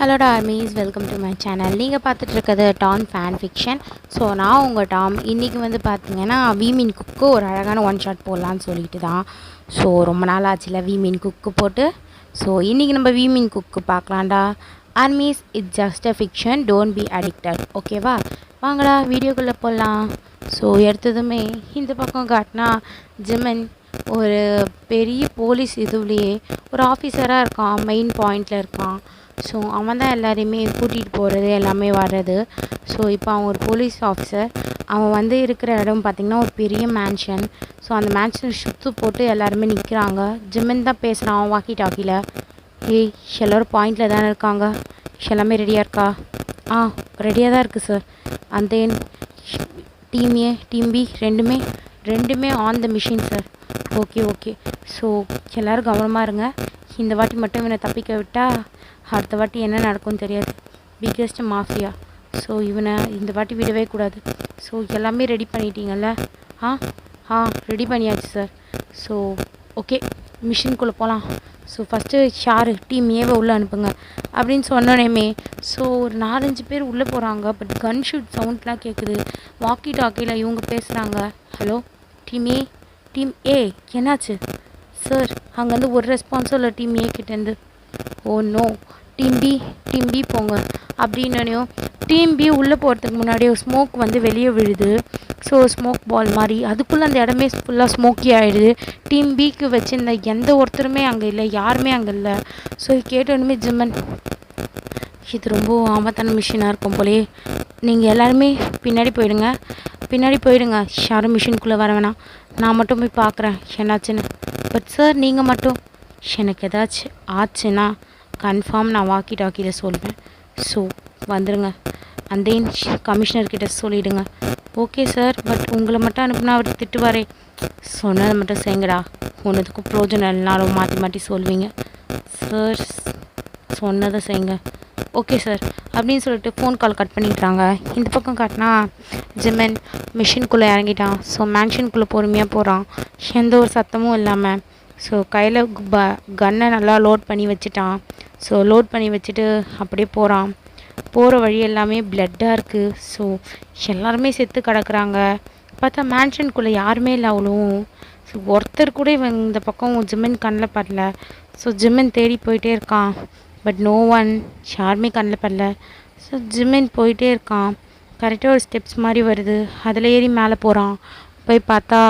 Hello armies, welcome to my channel. நீங்கள் பார்த்துட்டு இருக்கிறது டான் ஃபேன் ஃபிக்ஷன். ஸோ நான் உங்கள் டாம். இன்றைக்கி வந்து பார்த்தீங்கன்னா வீமின் குக்கு ஒரு அழகான ஒன் ஷாட் போடலான்னு சொல்லிட்டு தான். ஸோ ரொம்ப நாள் ஆச்சுல வீமின் குக்கு போட்டு. ஸோ இன்றைக்கி நம்ம வீமின் குக்கு பார்க்கலாம்டா. Armies, it's just a fiction, don't be addicted. ஓகேவா? வாங்கடா வீடியோக்குள்ளே போடலாம். ஸோ எடுத்ததுமே இந்த பக்கம் காட்டினா ஜிமன் ஒரு பெரிய போலீஸ் இதுலேயே ஒரு ஆஃபீஸராக இருக்கான், மெயின் பாயிண்டில் இருக்கான். ஸோ அவன் தான் எல்லாரையுமே கூட்டிகிட்டு போகிறது எல்லாமே வர்றது. ஸோ இப்போ அவன் ஒரு போலீஸ் ஆஃபீஸர். அவன் வந்து இருக்கிற இடம் பார்த்திங்கன்னா ஒரு பெரிய மேன்ஷன். ஸோ அந்த மேன்ஷன் சுற்று போட்டு எல்லாருமே நிற்கிறாங்க. ஜிம்மன் தான் பேசுகிறான் அவன் வாக்கி டாக்கியில். ஏய், எல்லோரும் பாயிண்டில் தானே இருக்காங்க, எல்லாமே ரெடியாக இருக்கா? ரெடியாக தான் இருக்குது சார். அந்த டீம் ஏ டீம் பி ரெண்டுமே on the machine sir. Okay. So எல்லோரும் கவனமாக இருங்க. இந்த வாட்டி மட்டும் இவனை தப்பிக்க விட்டால் அடுத்த வாட்டி என்ன நடக்கும்னு தெரியாது. Biggest mafia. ஸோ இவனை இந்த வாட்டி விடவே கூடாது. ஸோ எல்லாமே ரெடி பண்ணிட்டீங்கல்ல? ரெடி பண்ணியாச்சு சார். ஸோ ஓகே, மிஷின்குள்ளே போகலாம். ஸோ ஃபஸ்ட்டு ஷாரு டீம் ஏவை உள்ளே அனுப்புங்க அப்படின்னு சொன்னோடனே ஸோ ஒரு 4-5 பேர் உள்ளே போகிறாங்க. பட் கன் ஷூட் சவுண்ட்லாம் கேட்குது. வாக்கி டாக்கியில் இவங்க பேசுகிறாங்க. Hello team A, team A என்னாச்சு சார்? அங்கேருந்து ஒரு ரெஸ்பான்ஸும் இல்லை டீம் ஏ கிட்டேருந்து. ஓ நோ, டீம் பி போங்க அப்படின்னும். டீம் பி உள்ளே போகிறதுக்கு முன்னாடி ஒரு ஸ்மோக் வந்து வெளியே விழுது. ஸோ ஸ்மோக் பால் மாதிரி அதுக்குள்ளே அந்த இடமே ஃபுல்லாக ஸ்மோக்கி ஆகிடுது. டீம் பிக்கு வச்சுருந்த எந்த ஒருத்தருமே அங்கே இல்லை, யாருமே அங்கே இல்லை. ஸோ கேட்டோன்னுமே ஜிம்மன், இது ரொம்ப ஆபத்தான மிஷினாக இருக்கும் போலே, நீங்கள் எல்லாருமே பின்னாடி போயிடுங்க. யாரும் மிஷினுக்குள்ளே வர வேணாம், நான் மட்டும் போய் பார்க்குறேன் என்னாச்சுன்னு. பட் சார் நீங்கள் மட்டும், எனக்கு ஏதாச்சும் ஆச்சுன்னா கன்ஃபார்ம் நான் வாக்கி டாக்கியில் சொல்வேன். ஸோ வந்துடுங்க. அந்த கமிஷனர்கிட்ட சொல்லிவிடுங்க. ஓகே சார், பட் உங்களை மட்டும் அனுப்புனா அவர் திட்டுவாரே. சொன்னதை மட்டும் செய்யுங்கடா, ஒன்றுத்துக்கும் ப்ரோஜனம் இல்லைனாலும் மாற்றி சொல்வீங்க. சார் சொன்னதை செய்யுங்க. ஓகே சார் அப்படின்னு சொல்லிட்டு ஃபோன் கால் கட் பண்ணிடுறாங்க. இந்த பக்கம் காட்டினா ஜிம்மன் மிஷின்குள்ளே இறங்கிட்டான். ஸோ மேன்ஷனுக்குள்ளே பொறுமையாக போகிறான், எந்த ஒரு சத்தமும் இல்லாமல். ஸோ கையில் கன்னை நல்லா லோட் பண்ணி வச்சுட்டான். ஸோ லோட் பண்ணி வச்சுட்டு அப்படியே போகிறான். போகிற வழி எல்லாமே பிளட்டாக இருக்குது. ஸோ எல்லாருமே செத்து கிடக்குறாங்க. பார்த்தா மேன்ஷனுக்குள்ளே யாருமே இல்லை அவ்வளோவும். ஸோ ஒருத்தர் கூட இவன் இந்த பக்கம் ஜிம்மன் கண்ணில் படல. ஸோ ஜிம்மன் தேடி போயிட்டே இருக்கான். பட் நோ ஒன், யாருமே கண்ணில் படல. ஸோ ஜிம்மன் போயிட்டே இருக்கான். கரெக்டாக ஒரு ஸ்டெப்ஸ் மாதிரி வருது, அதில் ஏறி மேலே போகிறான். போய் பார்த்தா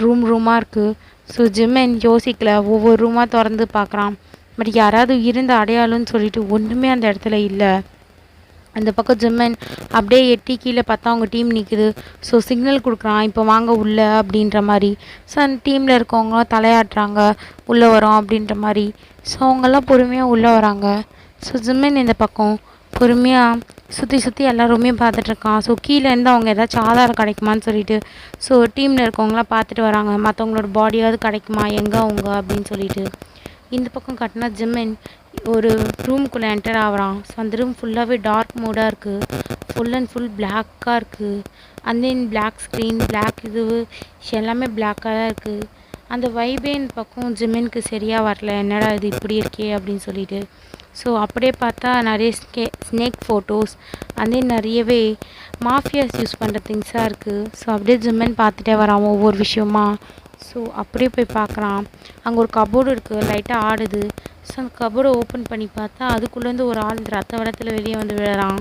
ரூமாக இருக்குது. ஸோ ஜிம்மன் யோசிக்கல, ஒவ்வொரு ரூமாக திறந்து பார்க்குறான். பட் யாராவது இருந்த அடையாளம்னு சொல்லிட்டு ஒன்றுமே அந்த இடத்துல இல்லை. அந்த பக்கம் ஜிம்மன் அப்படியே எட்டி கீழே பார்த்தா அவங்க டீம் நிற்குது. ஸோ சிக்னல் கொடுக்குறான், இப்போ வாங்க உள்ளே அப்படின்ற மாதிரி. ஸோ அந்த டீமில் இருக்கவங்க தலையாட்டுறாங்க, உள்ளே வரோம் அப்படின்ற மாதிரி. ஸோ அவங்கெல்லாம் பொறுமையாக உள்ளே வராங்க. ஸோ ஜிம்மன் இந்த பக்கம் பொறுமையாக சுற்றி எல்லாருமே பார்த்துட்ருக்கான். ஸோ கீழேருந்து அவங்க ஏதாச்சும் ஆதாரம் கிடைக்குமான்னு சொல்லிட்டு ஸோ டீமில் இருக்கவங்களாம் பார்த்துட்டு வராங்க. மற்றவங்களோட பாடியாவது கிடைக்குமா, எங்கே அவங்க அப்படின்னு சொல்லிட்டு. இந்த பக்கம் காட்டினா ஜிம்மன் ஒரு ரூமுக்குள்ளே என்டர் ஆகிறான். ஸோ அந்த ரூம் ஃபுல்லாகவே டார்க் மோடாக இருக்குது, ஃபுல் அண்ட் ஃபுல் பிளாக்காக இருக்குது. அந்த பிளாக் ஸ்க்ரீன், பிளாக் இது எல்லாமே பிளாக்காக தான் இருக்குது. அந்த வைபே இந்த பக்கம் ஜிம்மனுக்கு சரியாக வரல, என்னடா இது இப்படி இருக்கே அப்படின்னு சொல்லிட்டு. ஸோ அப்படியே பார்த்தா நிறைய ஸ்னேக் ஃபோட்டோஸ், நிறையவே மாஃபியாஸ் யூஸ் பண்ணுற திங்ஸாக இருக்குது. ஸோ அப்படியே ஜிம்மன் பார்த்துட்டே வரான் ஒவ்வொரு விஷயமா. ஸோ அப்படியே போய் பார்க்குறான். அங்கே ஒரு கபோர்டு இருக்குது, லைட்டாக ஆடுது. ஸோ அந்த கபோர்டை ஓப்பன் பண்ணி பார்த்தா அதுக்குள்ளேருந்து ஒரு ஆள் ரத்த வெள்ளத்தில் வெளியே வந்து விழுறான்.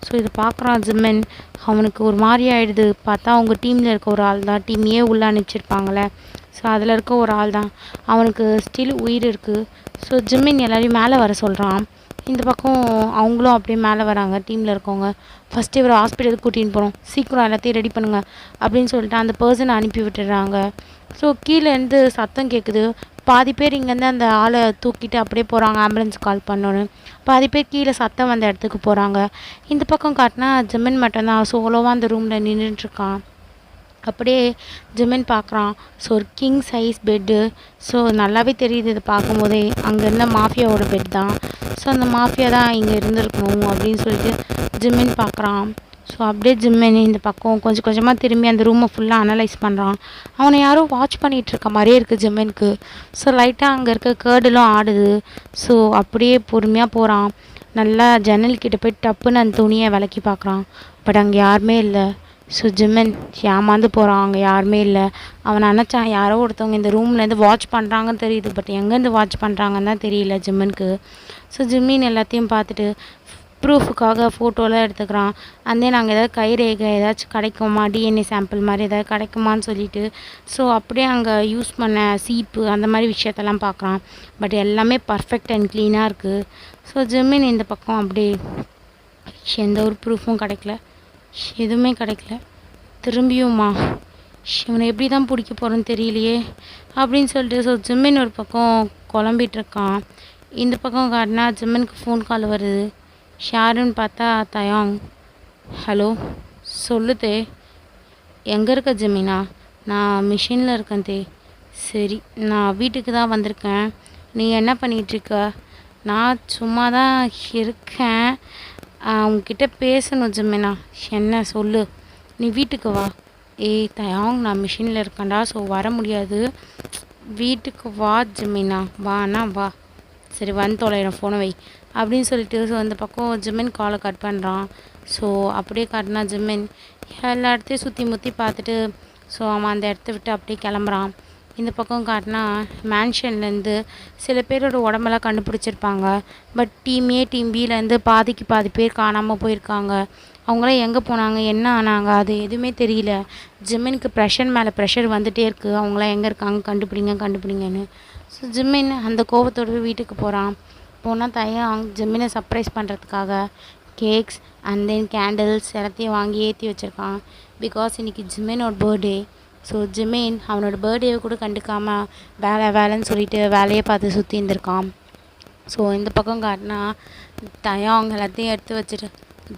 ஸோ இதை பார்க்குறான் ஜிம்மன். அவனுக்கு ஒரு மாதிரி ஆகிடுது. பார்த்தா அவங்க டீமில் இருக்க ஒரு ஆள் தான், டீம் ஏ உள்ளே அனுப்பிச்சிருப்பாங்களே. ஸோ அதில் இருக்க ஒரு ஆள் தான், அவனுக்கு ஸ்டில் உயிர் இருக்குது. ஸோ ஜிம்மன் எல்லாரையும் மேலே வர சொல்கிறான். இந்த பக்கம் அவங்களும் அப்படியே மேலே வராங்க டீமில் இருக்கவங்க. ஃபஸ்ட்டு இவர் ஹாஸ்பிட்டலுக்கு கூட்டின்னு போகிறோம், சீக்கிரம் எல்லாத்தையும் ரெடி பண்ணுங்கள் அப்படின்னு சொல்லிட்டு அந்த பர்சனை அனுப்பி விட்டுடுறாங்க. ஸோ கீழேருந்து சத்தம் கேட்குது. பாதி பேர் இங்கேருந்து அந்த ஆளை தூக்கிட்டு அப்படியே போகிறாங்க, ஆம்புலன்ஸ் கால் பண்ணோன்னு. பாதி பேர் கீழே சத்தம் வந்த இடத்துக்கு போகிறாங்க. இந்த பக்கம் காட்டினா ஜிம்மன் மட்டும்தான் சோலோவாக அந்த ரூமில் நின்றுட்டுருக்கான். அப்படியே ஜிம்மன் பார்க்குறான். ஸோ ஒரு கிங் சைஸ் பெட்டு. ஸோ நல்லாவே தெரியுது இதை பார்க்கும்போதே, அங்கே இருந்த மாஃபியாவோட பெட் தான். ஸோ அந்த மாஃபியா தான் இங்கே இருந்திருக்கணும் அப்படின்னு சொல்லிட்டு ஜிம்மன் பார்க்குறான். ஸோ அப்படியே ஜிம்மன் இந்த பக்கம் கொஞ்சம் கொஞ்சமாக திரும்பி அந்த ரூமை ஃபுல்லாக அனலைஸ் பண்ணுறான். அவனை யாரோ வாட்ச் பண்ணிகிட்ருக்க மாதிரியே இருக்குது ஜிம்மனுக்கு. ஸோ லைட்டாக அங்கே இருக்க கேர்டெல்லாம் ஆடுது. ஸோ அப்படியே பொறுமையாக போகிறான். நல்லா ஜன்னல் கிட்ட போய் டப்புன்னு அந்த துணியை விலக்கி பார்க்குறான். பட் அங்கே யாருமே இல்லை. ஸோ ஜிமின் ஏமாந்து போகிறான், அங்கே யாருமே இல்லை. அவன் நினச்சான் யாரோ ஒருத்தவங்க இந்த ரூம்லேருந்து வாட்ச் பண்ணுறாங்கன்னு தெரியுது, பட் எங்கேருந்து வாட்ச் பண்ணுறாங்கன்னு தான் தெரியல ஜிம்மனுக்கு. ஸோ ஜிம்மின் எல்லாத்தையும் பார்த்துட்டு ப்ரூஃபுக்காக ஃபோட்டோலாம் எடுத்துக்கிறான். அண்ட் தென் அங்கே ஏதாவது கைரேகை ஏதாச்சும் கிடைக்குமா, டிஎன்ஏ சாம்பிள் மாதிரி ஏதாவது கிடைக்குமான்னு சொல்லிட்டு ஸோ அப்படியே அங்கே யூஸ் பண்ண சீப்பு அந்த மாதிரி விஷயத்தெல்லாம் பார்க்குறான். பட் எல்லாமே பர்ஃபெக்ட் அண்ட் க்ளீனாக இருக்குது. ஸோ ஜிம்மின் இந்த பக்கம் அப்படியே எந்த ஒரு ப்ரூஃபும் கிடைக்கல, எதுவுமே கிடைக்கல. திரும்பியுமா இவனை எப்படி தான் பிடிக்க போகிறோன்னு தெரியலையே அப்படின்னு சொல்லிட்டு ஸோ ஜிம்மின் ஒரு பக்கம் குழம்பிகிட்ருக்கான். இந்த பக்கம் காட்டினா ஜிம்மனுக்கு ஃபோன் கால் வருது. ஷாருன்னு பார்த்தா தயாங். ஹலோ சொல்லுதே, எங்கே இருக்க ஜிமினா? நான் மிஷினில் இருக்கேன் தே. சரி, நான் வீட்டுக்கு தான் வந்திருக்கேன். நீ என்ன பண்ணிகிட்ருக்க? நான் சும்மா தான் இருக்கேன். உங்ககிட்ட பேசணும் ஜிமினா. என்ன சொல்லு? நீ வீட்டுக்கு வா. ஏய் தயாங், நான் மிஷினில் இருக்கேன்டா, ஸோ வர முடியாது. வீட்டுக்கு வா ஜிமினா, வாண்ணா வா. சரி வந்து தொலைகிறேன், ஃபோனை வை அப்படின்னு சொல்லிட்டு ஸோ அந்த பக்கம் ஜிமின் காலை கட் பண்ணுறான். ஸோ அப்படியே காட்டினா ஜிமின் எல்லா இடத்தையும் சுற்றி முற்றி பார்த்துட்டு ஸோ அவன் அந்த இடத்த விட்டு அப்படியே கிளம்புறான். இந்த பக்கம் காட்டினா மேன்ஷன்லேருந்து சில பேரோட உடம்பெல்லாம் கண்டுபிடிச்சிருப்பாங்க. பட் டீம் ஏ டீம் பிலேருந்து பாதிக்கு பாதி பேர் காணாமல் போயிருக்காங்க. அவங்களாம் எங்கே போனாங்க, என்ன ஆனாங்க, அது எதுவுமே தெரியல. ஜிம்மினுக்கு ப்ரெஷர் மேலே ப்ரெஷர் வந்துகிட்டே இருக்குது, அவங்களாம் எங்கே இருக்காங்க கண்டுபிடிங்கன்னு. ஸோ ஜிம்மின் அந்த கோபத்தோடு வீட்டுக்கு போகிறான். போனால் தயாங் ஜிம்மினை சர்ப்ரைஸ் பண்ணுறதுக்காக கேக்ஸ் அண்ட் தென் கேண்டில்ஸ் எல்லாத்தையும் வாங்கி ஏற்றி வச்சுருக்கான். பிகாஸ் இன்றைக்கி ஜிம்மினோட பர்த்டே. ஸோ ஜிம்மின் அவனோட பர்த்டேவை கூட கண்டுக்காமல் வேலைன்னு சொல்லிட்டு வேலையை பார்த்து சுற்றி இருந்திருக்கான். ஸோ இந்த பக்கம் காட்டினா தயாங் எல்லாத்தையும் எடுத்து வச்சுட்டு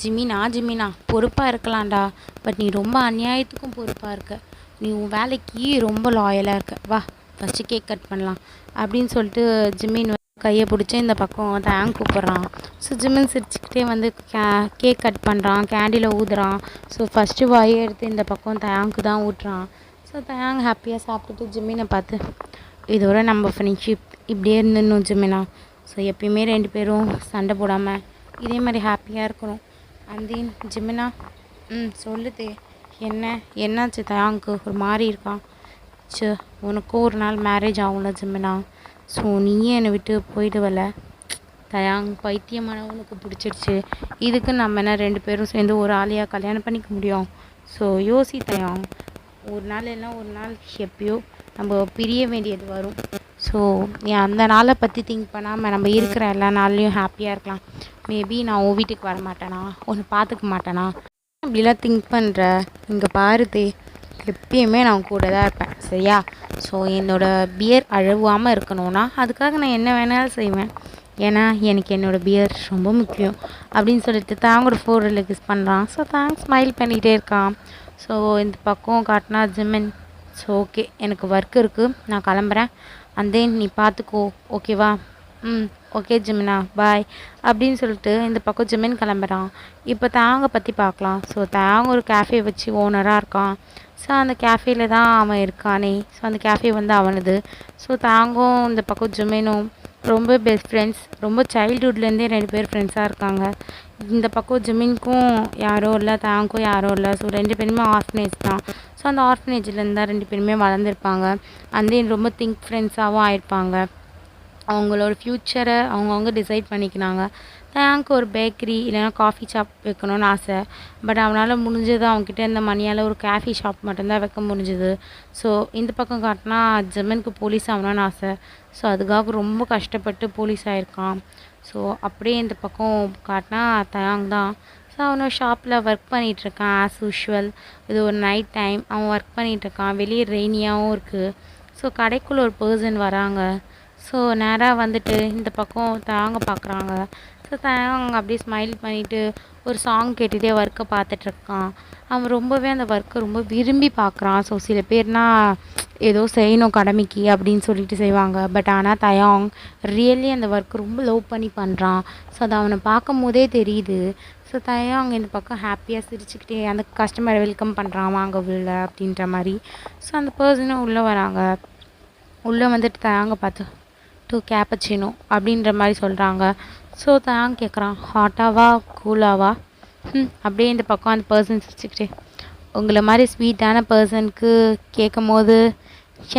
ஜிமினா பொறுப்பாக இருக்கலாம்டா, பட் நீ ரொம்ப அநியாயத்துக்கும் பொறுப்பாக இருக்க. நீ உன் வேலைக்கு ரொம்ப லாயலாக இருக்க. வா ஃபஸ்ட்டு கேக் கட் பண்ணலாம் அப்படின்னு சொல்லிட்டு ஜிம்மின் கையை பிடிச்சி இந்த பக்கம் தயாங் கூப்பிட்றான். ஸோ ஜிம்மின் சிரிச்சுக்கிட்டே வந்து கேக் கட் பண்ணுறான், கேண்டில் ஊதுறான். ஸோ ஃபஸ்ட்டு வாயை எடுத்து இந்த பக்கம் தயாங்க்கு தான் ஊட்டுறான். ஸோ தயாங் ஹாப்பியாக சாப்பிட்டுட்டு ஜிம்மினை பார்த்து இதோட நம்ம ஃப்ரெண்ட்ஷிப் இப்படியே இருந்துடணும் ஜிம்மினா. ஸோ எப்பயுமே 2 பேரும் சண்டை போடாமல் இதே மாதிரி ஹாப்பியாக இருக்கணும். அந்தேன் ஜிம்மினா சொல்லுதே, என்னாச்சு தயாங்க்கு ஒரு மாதிரி இருக்கான்? உனக்கும் ஒரு நாள் மேரேஜ் ஆகும்ல ஜிம்மினா, ஸோ நீயே என்னை விட்டு போயிடுவல. தயாங் பைத்தியமான உனக்கு பிடிச்சிருச்சு, இதுக்கு நம்ம என்ன 2 பேரும் சேர்ந்து ஒரு ஆளையாக கல்யாணம் பண்ணிக்க முடியும்? ஸோ யோசி தயாங், ஒரு நாள் எல்லாம் ஒரு நாள் எப்பயோ நம்ம பிரிய வேண்டியது வரும். ஸோ அந்த நாளை பற்றி திங்க் பண்ணாமல் நம்ம இருக்கிற எல்லா நாள்லேயும் ஹாப்பியாக இருக்கலாம். மேபி நான் உன் வீட்டுக்கு வர மாட்டேனா, ஒன்று பார்த்துக்க மாட்டேனா, அப்படிலாம் திங்க் பண்ணுற. இங்கே பாருதே, எப்பயுமே நான் கூட தான் இருப்பேன் சரியா? ஸோ என்னோடய பியர் அழுவாமல் இருக்கணும்னா அதுக்காக நான் என்ன வேணாலும் செய்வேன். ஏன்னா எனக்கு என்னோடய பியர் ரொம்ப முக்கியம் அப்படின்னு சொல்லிட்டு தாங்கோட ஃபோரில் கிஸ் பண்ணுறான். ஸோ தேங்க்ஸ் ஸ்மைல் பண்ணிகிட்டே இருக்கான். ஸோ இந்த பக்கம் காட்டினா ஜிம்மின். ஸோ ஓகே, எனக்கு ஒர்க் இருக்குது, நான் கிளம்புறேன். அண்ட் தென் நீ பார்த்துக்கோ, ஓகேவா? ஓகே ஜிம்மினா, பாய் அப்படின்னு சொல்லிட்டு இந்த பக்கம் ஜிம்மின் கிளம்புறான். இப்போ தாங்க பற்றி பார்க்கலாம். ஸோ தாங்க ஒரு கேஃபே வச்சு ஓனராக இருக்கான். ஸோ அந்த கேஃபேல தான் அவன் இருக்கானே. ஸோ அந்த கேஃபே வந்து அவனுது. ஸோ தாங்கும் இந்த பக்கம் ஜிம்மினும் ரொம்ப பெஸ்ட் ஃப்ரெண்ட்ஸ், ரொம்ப சைல்டுஹுட்லேருந்தே 2 பேர் ஃப்ரெண்ட்ஸாக இருக்காங்க. இந்த பக்கம் ஜிம்மினுக்கும் யாரும் இல்லை, தாங்கும் யாரும் இல்லை. ஸோ 2 பேருமே ஆர்ஃபனேஜ் தான். ஸோ அந்த ஆர்ஃபனேஜ்லேருந்து தான் 2 பேருமே வளர்ந்துருப்பாங்க. அண்ட் தென் ரொம்ப திங்க் ஃப்ரெண்ட்ஸாகவும் ஆயிருப்பாங்க. அவங்களோட ஃப்யூச்சரை அவங்கவுங்க டிசைட் பண்ணிக்கினாங்க. எனக்கு ஒரு பேக்கரி இல்லைனா காஃபி ஷாப் வைக்கணும்னு ஆசை. பட் அவனால் முடிஞ்சது அவங்ககிட்ட இருந்த மணியால் ஒரு காஃபி ஷாப் மட்டும்தான் வைக்க முடிஞ்சுது. ஸோ இந்த பக்கம் காட்டினா ஜிம்மினுக்கு போலீஸ் ஆகணும்னு ஆசை. ஸோ அதுக்காக ரொம்ப கஷ்டப்பட்டு போலீஸ் ஆகிருக்கான். ஸோ அப்படியே இந்த பக்கம் காட்டினா தயாங் தான். ஸோ அவனோட ஷாப்பில் ஒர்க் பண்ணிகிட்ருக்கான் ஆஸ் யூஷுவல். இது ஒரு நைட் டைம் அவன் ஒர்க் பண்ணிகிட்ருக்கான். வெளியே ரெய்னியாகவும் இருக்குது. ஸோ கடைக்குள்ளே ஒரு பர்சன் வராங்க. ஸோ நேராக வந்துட்டு இந்த பக்கம் தயாங்க பார்க்குறாங்க. ஸோ தயாங்க அப்படியே ஸ்மைல் பண்ணிவிட்டு ஒரு சாங் கேட்டுகிட்டே ஒர்க்கை பார்த்துட்ருக்கான். அவன் ரொம்பவே அந்த ஒர்க்கை ரொம்ப விரும்பி பார்க்குறான். ஸோ சில பேர்னால் ஏதோ செய்யணும் கடமைக்கு அப்படின்னு சொல்லிட்டு செய்வாங்க. பட் ஆனால் தயாங் ரியலி அந்த ஒர்க்கு ரொம்ப லவ் பண்ணி பண்ணுறான். ஸோ அது அவனை பார்க்கும் போதே தெரியுது. ஸோ தயாங் இந்த பக்கம் ஹாப்பியாக சிரிச்சுக்கிட்டே அந்த கஸ்டமரை வெல்கம் பண்ணுறான், வாங்க உள்ள அப்படின்ற மாதிரி. ஸோ அந்த பர்சனும் உள்ளே வராங்க. உள்ளே வந்துட்டு தயாங்க பார்த்து 2 கேப்பச்சினோ அப்படின்ற மாதிரி சொல்கிறாங்க. ஸோ தான் கேட்குறான், ஹாட்டாவா கூலாவா? அப்படியே இந்த பக்கம் அந்த பர்சன் சிரிச்சுக்கிட்டே, உங்களை மாதிரி ஸ்வீட்டான பர்சனுக்கு கேட்கும் போது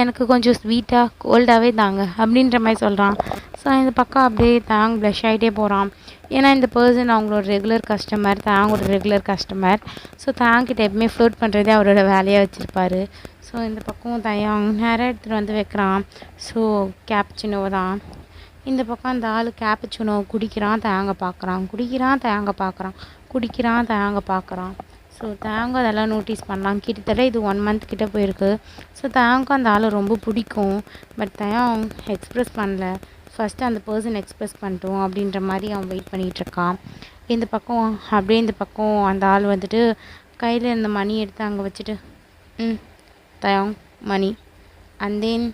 எனக்கு கொஞ்சம் ஸ்வீட்டாக கோல்டாகவே தாங்க அப்படின்ற மாதிரி சொல்கிறான். ஸோ இந்த பக்கம் அப்படியே தாங்க ப்ளஷ் ஆகிட்டே போகிறான். ஏன்னா இந்த பர்சன் அவங்களோட ரெகுலர் கஸ்டமர், தாங்கோட ரெகுலர் கஸ்டமர். ஸோ தாங்கிட்ட எப்பவுமே ஃப்ளோட் பண்ணுறதே அவரோட வேலையாக வச்சுருப்பாரு. ஸோ இந்த பக்கம் தயாங் நேராக எடுத்துகிட்டு வந்து வைக்கிறான். ஸோ கேப்சினோ தான். இந்த பக்கம் அந்த ஆள் கேப்சினோ குடிக்கிறான், தேங்க பார்க்குறான், குடிக்கிறான், தேங்க பார்க்குறான், குடிக்கிறான், தேங்க பார்க்குறான். ஸோ தேங்க அதெல்லாம் நோட்டீஸ் பண்ணலாம். கிட்டத்தட்ட இது 1 month கிட்டே போயிருக்கு. ஸோ தேங்கும் அந்த ஆளை ரொம்ப பிடிக்கும். பட் தயாங் எக்ஸ்ப்ரெஸ் பண்ணல. ஃபஸ்ட்டு அந்த பர்சன் எக்ஸ்ப்ரெஸ் பண்ணிட்டோம் அப்படின்ற மாதிரி அவன் வெயிட் பண்ணிகிட்ருக்கான். இந்த பக்கம் அப்படியே இந்த பக்கம் அந்த ஆள் வந்துட்டு கையில் இருந்த மணி எடுத்து அங்கே வச்சுட்டு, தயாங் மணி, அண்ட் தென்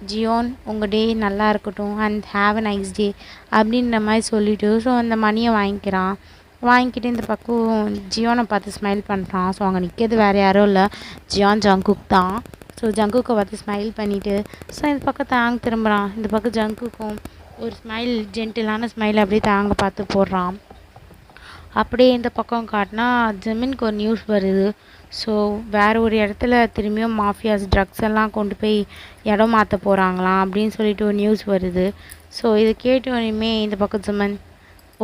ஜியோன் உங்கள் டே நல்லா இருக்கட்டும் and have a nice day அப்படின்ற மாதிரி சொல்லிவிட்டு ஸோ அந்த மணியை வாங்கிக்கிறான். வாங்கிக்கிட்டு இந்த பக்கம் ஜியோனை பார்த்து ஸ்மைல் பண்ணுறான். ஸோ அங்கே நிற்கிறது வேறு யாரும் இல்லை, ஜியான் ஜங்குக் தான். ஸோ ஜங்குக்கை பார்த்து ஸ்மைல் பண்ணிவிட்டு ஸோ இந்த பக்கம் தாங்க திரும்புகிறான். இந்த பக்கம் ஜங்குக்கும் ஒரு ஸ்மைல், ஜென்டிலான ஸ்மைல் அப்படியே தாங்க பார்த்து போடுறான். அப்படியே இந்த பக்கம் காட்டினா ஜெமினுக்கு ஒரு நியூஸ் வருது. ஸோ வேறு ஒரு இடத்துல திரும்பியும் மாஃபியாஸ் ட்ரக்ஸ் எல்லாம் கொண்டு போய் இடம் மாற்ற போகிறாங்களாம் அப்படின்னு சொல்லிட்டு ஒரு நியூஸ் வருது. ஸோ இதை கேட்டோன்னே இந்த பக்கம் ஜெமின்,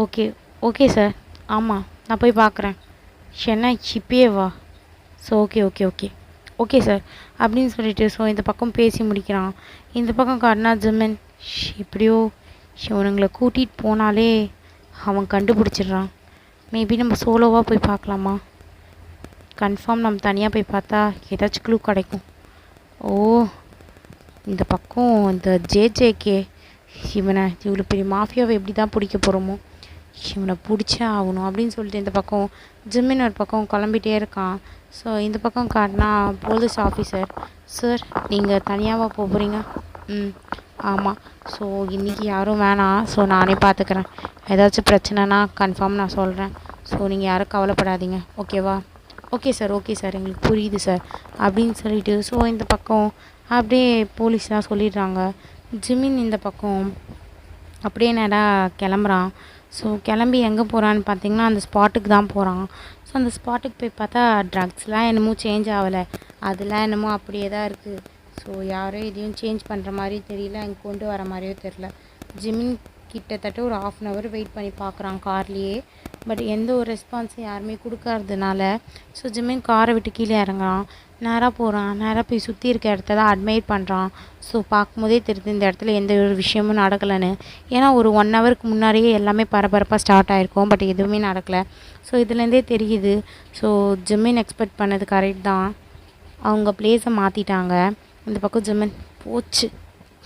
ஓகே ஓகே சார், ஆமாம் நான் போய் பார்க்குறேன், என்ன இப்பயே வா, so okay okay okay okay sir அப்படின்னு சொல்லிட்டு ஸோ இந்த பக்கம் பேசி முடிக்கிறான். இந்த பக்கம் காட்டினா ஜெமின், எப்படியோ இவனுங்களை கூட்டிகிட்டு போனாலே அவன் கண்டுபிடிச்சிடுறான். மேபி நம்ம சோலோவாக போய் பார்க்கலாமா? கன்ஃபார்ம் நம்ம தனியாக போய் பார்த்தா ஏதாச்சும் க்ளூ கிடைக்கும். ஓ இந்த பக்கம் இந்த ஜேஜேகே இவனை இவ்வளோ பெரிய மாஃபியாவை எப்படி தான் பிடிக்க போகிறோமோ, இவனை பிடிச்சே ஆகணும் அப்படின்னு சொல்லிட்டு இந்த பக்கம் ஜிம்மின் ஒரு பக்கம் கிளம்பிட்டே இருக்கான். ஸோ இந்த பக்கம் காட்டினா போலீஸ் ஆஃபீஸர், சார் நீங்கள் தனியாகவா போக போகிறீங்க? ஆமாம். ஸோ இன்றைக்கி யாரும் வேணாம், ஸோ நானே பார்த்துக்கிறேன், ஏதாச்சும் பிரச்சனைனா கன்ஃபார்ம் நான் சொல்கிறேன், ஸோ நீங்கள் யாரும் கவலைப்படாதீங்க, ஓகேவா? ஓகே சார் எங்களுக்கு புரியுது சார் அப்படின்னு சொல்லிட்டு ஸோ இந்த பக்கம் அப்படியே போலீஸ்லாம் சொல்லிடுறாங்க. ஜிமின் இந்த பக்கம் அப்படியே நேராக கிளம்புறான். ஸோ கிளம்பி எங்கே போகிறான்னு பார்த்தீங்கன்னா அந்த ஸ்பாட்டுக்கு தான் போகிறான். ஸோ அந்த ஸ்பாட்டுக்கு போய் பார்த்தா ட்ரக்ஸ்லாம் என்னமோ சேஞ்ச் ஆகலை, அதெல்லாம் என்னமோ அப்படியே தான் இருக்குது. ஸோ யாரும் எதையும் சேஞ்ச் பண்ணுற மாதிரி தெரியல, அங்கே கொண்டு வர மாதிரியோ தெரில. ஜிமின் கிட்டத்தட்ட ஒரு 1/2 hour வெயிட் பண்ணி பார்க்குறான் கார்லேயே. பட் எந்த ஒரு ரெஸ்பான்ஸும் யாருமே கொடுக்காததுனால ஸோ ஜிமின் காரை விட்டு கீழே இறங்குறான். நேராக போகிறான். நேராக போய் சுற்றி இருக்க இடத்த தான் அட்மையர் பண்ணுறான். ஸோ பார்க்கும்போதே தெரியுது இந்த இடத்துல எந்த ஒரு விஷயமும் நடக்கலைன்னு. ஏன்னா ஒரு 1 hourக்கு முன்னாடியே எல்லாமே பரபரப்பாக ஸ்டார்ட் ஆகிருக்கும், பட் எதுவுமே நடக்கலை. ஸோ இதுலேருந்தே தெரியுது ஸோ ஜிமின் எக்ஸ்பெக்ட் பண்ணது கரெக்ட் தான், அவங்க பிளேஸை மாற்றிட்டாங்க. இந்த பக்கம் ஜிமின் போச்சு,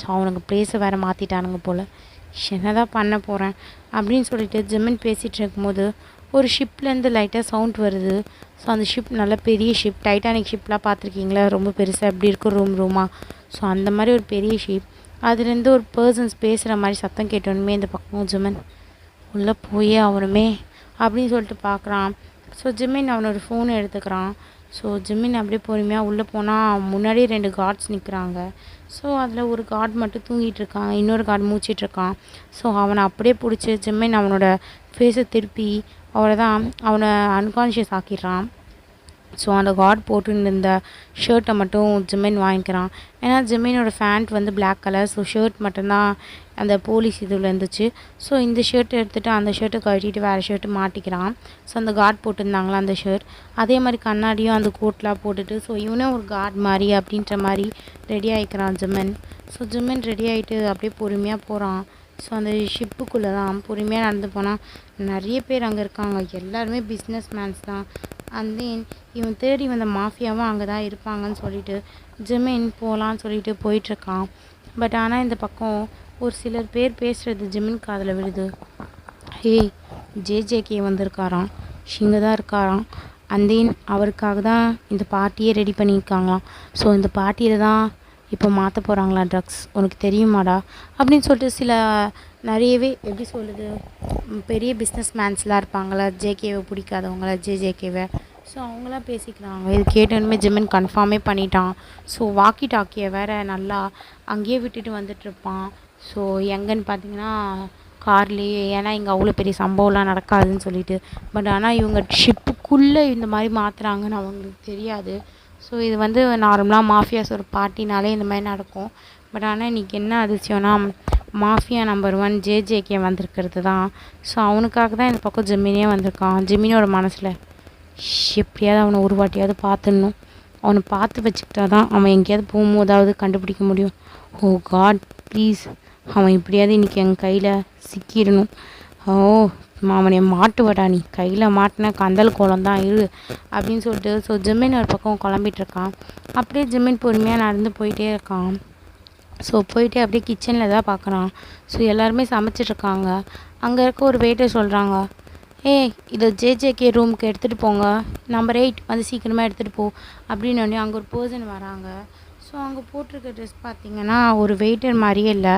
ஸோ அவனுக்கு பிளேஸை வேறு மாற்றிட்டானுங்க போல், என்னதான் பண்ண போகிறேன் அப்படின்னு சொல்லிட்டு ஜிமின் பேசிகிட்டு இருக்கும்போது ஒரு ஷிப்லேருந்து லைட்டாக சவுண்ட் வருது. ஸோ அந்த ஷிப் நல்ல பெரிய ஷிப், டைட்டானிக் ஷிப்லாம் பார்த்துருக்கீங்களா, ரொம்ப பெருசாக எப்படி இருக்கும் ரூமாக. ஸோ அந்த மாதிரி ஒரு பெரிய ஷிப், அதுலேருந்து ஒரு பர்சன்ஸ் பேசுகிற மாதிரி சத்தம் கேட்டோன்னுமே இந்த பக்கம் ஜிமின் உள்ளே போயே ஆகணுமே அப்படின்னு சொல்லிட்டு பார்க்குறான். ஸோ ஜிமின் அவனோட ஃபோனை எடுத்துக்கிறான். ஸோ ஜிமின் அப்படியே பொறுமையாக உள்ளே போனால் முன்னாடியே 2 கார்ட்ஸ் நிற்கிறாங்க. ஸோ அதில் ஒரு கார்டு மட்டும் தூங்கிட்டு இருக்கான், இன்னொரு கார்டு மூச்சிட்ருக்கான். ஸோ அவனை அப்படியே பிடிச்சி ஜிமின் அவனோட ஃபேஸை திருப்பி அவனை அன்கான்ஷியஸ் ஆக்கிடுறான். ஸோ அந்த கார்டு போட்டுருந்த ஷர்ட்டை மட்டும் ஜிமின் வாங்கிக்கிறான். ஏன்னா ஜிமினோட ஃபேண்ட் வந்து பிளாக் கலர், ஸோ ஷர்ட் மட்டும்தான் அந்த போலீஸ் இதில் இருந்துச்சு. ஸோ இந்த ஷர்ட்டை எடுத்துகிட்டு அந்த ஷர்ட்டை கழட்டிட்டு வேறு ஷர்ட்டு மாட்டிக்கிறான். ஸோ அந்த கார்டு போட்டிருந்தாங்களா அந்த ஷர்ட், அதே மாதிரி கண்ணாடியும் அந்த கோட்லாம் போட்டுட்டு ஸோ இவனே ஒரு கார்டு மாதிரி அப்படின்ற மாதிரி ரெடி ஆகிக்கிறான் ஜிமின். ஸோ ஜிமின் ரெடி ஆகிட்டு அப்படியே பொறுமையாக போகிறான். ஸோ அந்த ஷிப்புக்குள்ளே தான் பொறுமையாக நடந்து போனால் நிறைய பேர் அங்கே இருக்காங்க, எல்லாருமே பிஸ்னஸ் மேன்ஸ் தான். அண்ட் தென் இவன் தேடி வந்த மாஃபியாவும் அங்கே தான் இருப்பாங்கன்னு சொல்லிட்டு ஜிமின் போகலான்னு சொல்லிட்டு போயிட்டுருக்கான். பட் ஆனால் இந்த பக்கம் ஒரு சிலர் பேர் பேசுகிறது ஜிமின் காதில் விழுது. ஜேஜேகே வந்திருக்காராம், இங்கே தான் இருக்காராம், அண்ட் தென் அவருக்காக தான் இந்த பார்ட்டியே ரெடி பண்ணியிருக்காங்களாம். ஸோ இந்த பார்ட்டியில் தான் இப்போ மாற்ற போகிறாங்களா ட்ரக்ஸ், உனக்கு தெரியுமாடா அப்படின்னு சொல்லிட்டு நிறையவே எப்படி சொல்லுது, பெரிய பிஸ்னஸ் மேன்ஸ்லாம் இருப்பாங்களா, ஜேகேவை பிடிக்காதவங்கள, ஜேஜேகேவை, ஸோ அவங்களாம் பேசிக்கிறாங்க. இது கேட்டோன்னுமே ஜிமின் கன்ஃபார்மே பண்ணிட்டான். ஸோ வாக்கி டாக்கியை வேறு நல்லா அங்கேயே விட்டுட்டு வந்துட்டுருப்பான். ஸோ எங்கன்னு பார்த்தீங்கன்னா கார்லேயே. ஏன்னா இங்கே அவ்வளோ பெரிய சம்பவம்லாம் நடக்காதுன்னு சொல்லிட்டு. பட் ஆனால் இவங்க ஷிப்புக்குள்ளே இந்த மாதிரி மாற்றுறாங்கன்னு அவங்களுக்கு தெரியாது. ஸோ இது வந்து நார்மலாக மாஃபியாஸ் ஒரு பார்ட்டினாலே இந்த மாதிரி நடக்கும். பட் ஆனால் இன்றைக்கி என்ன அதிசயம்னா மாஃபியா நம்பர் 1 ஜேஜேகே வந்திருக்கிறது தான். ஸோ அவனுக்காக தான் இந்த பக்கம் ஜெமினியே வந்திருக்கான். ஜெமினியோட மனசில் எப்படியாவது அவனை ஒரு வாட்டியாவது பார்த்துடணும், அவனை பார்த்து வச்சுக்கிட்டா தான் அவன் எங்கேயாவது போகும்போதாவது கண்டுபிடிக்க முடியும். ஓ காட் ப்ளீஸ், அவன் இப்படியாவது இன்றைக்கி என் கையில் சிக்கிடணும். ஓ அவனை மாட்டுவடா, நீ கையில் மாட்டின கந்தல் கோலம் தான் இரு அப்படின்னு சொல்லிட்டு. ஸோ ஜெமின் ஒரு பக்கம் குழம்பிகிட்ருக்கான். அப்படியே ஜெமின் பொறுமையாக நடந்து போயிட்டே இருக்கான். ஸோ போயிட்டு அப்படியே கிச்சனில் தான் பார்க்குறான். ஸோ எல்லாருமே சமைச்சிட்ருக்காங்க. அங்கே இருக்க ஒரு வெயிட்டர் சொல்கிறாங்க, இதை ஜேஜேகே ரூமுக்கு எடுத்துகிட்டு போங்க, நம்பர் 8 வந்து சீக்கிரமாக எடுத்துகிட்டு போ அப்படின்னு. அங்கே ஒரு பர்சன் வராங்க. ஸோ அவங்க போட்டிருக்க ட்ரெஸ் பார்த்திங்கன்னா ஒரு வெயிட்டர் மாதிரியே இல்லை.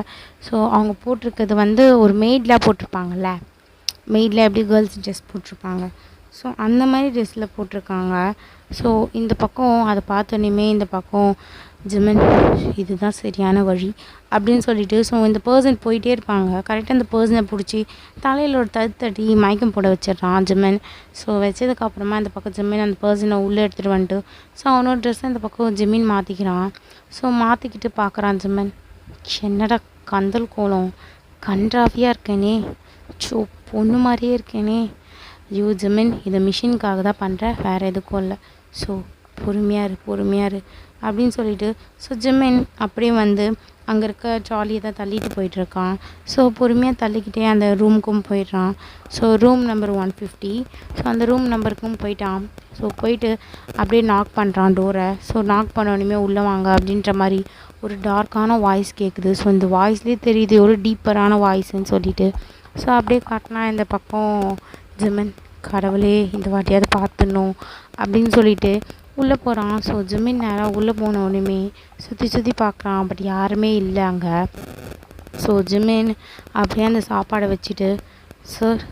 ஸோ அவங்க போட்டிருக்கிறது வந்து ஒரு மெய்ட்லாம் போட்டிருப்பாங்கல்ல, மெய்டில் எப்படி கேர்ள்ஸ் ட்ரெஸ் போட்டிருப்பாங்க, ஸோ அந்த மாதிரி ட்ரெஸ்ஸில் போட்டிருக்காங்க. ஸோ இந்த பக்கம் அதை பார்த்தோன்னே இந்த பக்கம் ஜெமின் இதுதான் சரியான வழி அப்படின்னு சொல்லிட்டு. ஸோ இந்த பர்சன் போயிட்டே இருப்பாங்க. கரெக்டாக அந்த பர்சனை பிடிச்சி தலையில் ஒரு தட்டி மயக்கம் போட வச்சிடுறான் ஜெமின். ஸோ வச்சதுக்கப்புறமா இந்த பக்கம் ஜெமின் அந்த பர்சனை உள்ளே எடுத்துகிட்டு வந்துட்டு ஸோ அவனோட ட்ரெஸ்ஸை இந்த பக்கம் ஜெமின் மாற்றிக்கிறான். ஸோ மாற்றிக்கிட்டு பார்க்குறான் ஜெமின், என்னடா கந்தல் கோலம் கன்றாவியாக இருக்கேனே, ஸோ பொண்ணு மாதிரியே இருக்கேனே. ஐயோ ஜெமின், இதை மிஷினுக்காக தான் பண்ணுறேன், வேறு எதுக்கும் இல்லை. ஸோ பொறுமையாக இரு அப்படின்னு சொல்லிட்டு. ஸோ ஜெமின் அப்படியே வந்து அங்கே இருக்க ட்ராலியை தான் தள்ளிட்டு போயிட்டுருக்கான். ஸோ பொறுமையாக தள்ளிக்கிட்டே அந்த ரூமுக்கும் போயிடுறான். So room number 150. ஸோ அந்த ரூம் நம்பருக்கும் போயிட்டான். ஸோ போயிட்டு அப்படியே நாக் பண்ணுறான் டோரை. ஸோ நாக் பண்ணோடனே உள்ளே வாங்க அப்படின்ற மாதிரி ஒரு டார்க்கான வாய்ஸ் கேட்குது. ஸோ இந்த வாய்ஸ்லேயே தெரியுது ஒரு டீப்பரான வாய்ஸ்ன்னு சொல்லிட்டு. ஸோ அப்படியே காட்டினா இந்த பக்கம் ஜெமின், கடவுளே இந்த வாட்டியாவது பார்த்துடணும் அப்படின்னு சொல்லிட்டு உள்ளே போகிறான். ஸோ ஜெமின் நேராக உள்ளே போன உடனே சுற்றி பார்க்குறான். பட் யாருமே இல்லை அங்கே. ஸோ ஜெமின் அப்படியே அந்த சாப்பாடை வச்சுட்டு, சார்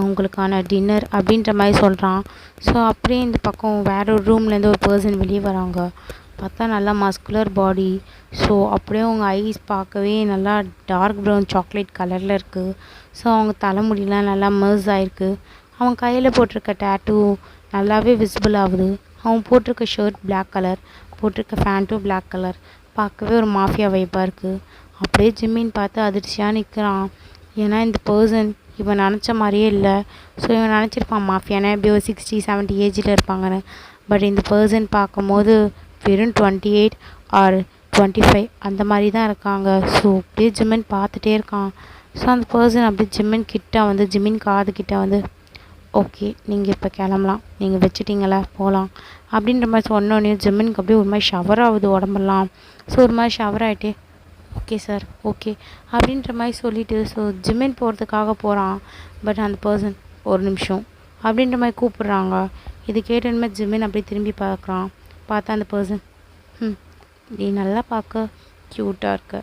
உங்களுக்கான டின்னர் அப்படின்ற மாதிரி சொல்கிறான். ஸோ அப்படியே இந்த பக்கம் வேற ஒரு ரூம்லேருந்து ஒரு பர்சன் வெளியே வராங்க. பார்த்தா நல்லா மஸ்குலர் பாடி. ஸோ அப்படியே அவங்க ஐஸ் பார்க்கவே நல்லா டார்க் ப்ரௌன் சாக்லேட் கலரில் இருக்குது. ஸோ அவங்க தலைமுடியெலாம் நல்லா மர்ஸ் ஆகிருக்கு. அவன் கையில் போட்டிருக்க டேட்டூ நல்லாவே விசிபிள் ஆகுது. அவன் போட்டிருக்க ஷர்ட் பிளாக் கலர், போட்டிருக்க ஃபேண்ட்டும் பிளாக் கலர். பார்க்கவே ஒரு மாஃபியா வைப்பாக இருக்குது. அப்படியே ஜெமின் பார்த்து அதிர்ச்சியாக நிற்கிறான். ஏன்னா இந்த பர்சன் இவன் நினச்ச மாதிரியே இல்லை. ஸோ இவன் நினச்சிருப்பான் மாஃபியானா எப்படி ஒரு 60-70 ஏஜில் இருப்பாங்கன்னு. பட் இந்த பர்சன் பார்க்கும்போது வெறும் 28 ஆர் 25 அந்த மாதிரி தான் இருக்காங்க. ஸோ அப்படியே ஜெமின் பார்த்துட்டே இருக்கான். ஸோ அந்த பர்சன் அப்படியே ஜெமின் கிட்ட வந்து ஜெமின் காது கிட்ட வந்து, ஓகே நீங்கள் இப்போ கிளம்பலாம், நீங்கள் வச்சுட்டிங்களா போகலாம் அப்படின்ற மாதிரி சொன்னோடனே ஜெமினுக்கு அப்படியே ஒரு மாதிரி ஷவர் ஆகுது உடம்பெல்லாம். ஸோ ஒரு மாதிரி ஷவர் ஆகிட்டே ஓகே சார் ஓகே அப்படின்ற மாதிரி சொல்லிவிட்டு ஸோ ஜெமின் போகிறதுக்காக போகிறான். பட் அந்த பர்சன் ஒரு நிமிஷம் அப்படின்ற மாதிரி கூப்பிட்றாங்க. இது கேட்டோன்னே ஜெமின் அப்படியே திரும்பி பார்க்குறான். பார்த்தா அந்த பர்சன், நீ நல்லா பார்க்க க்யூட்டாக இருக்க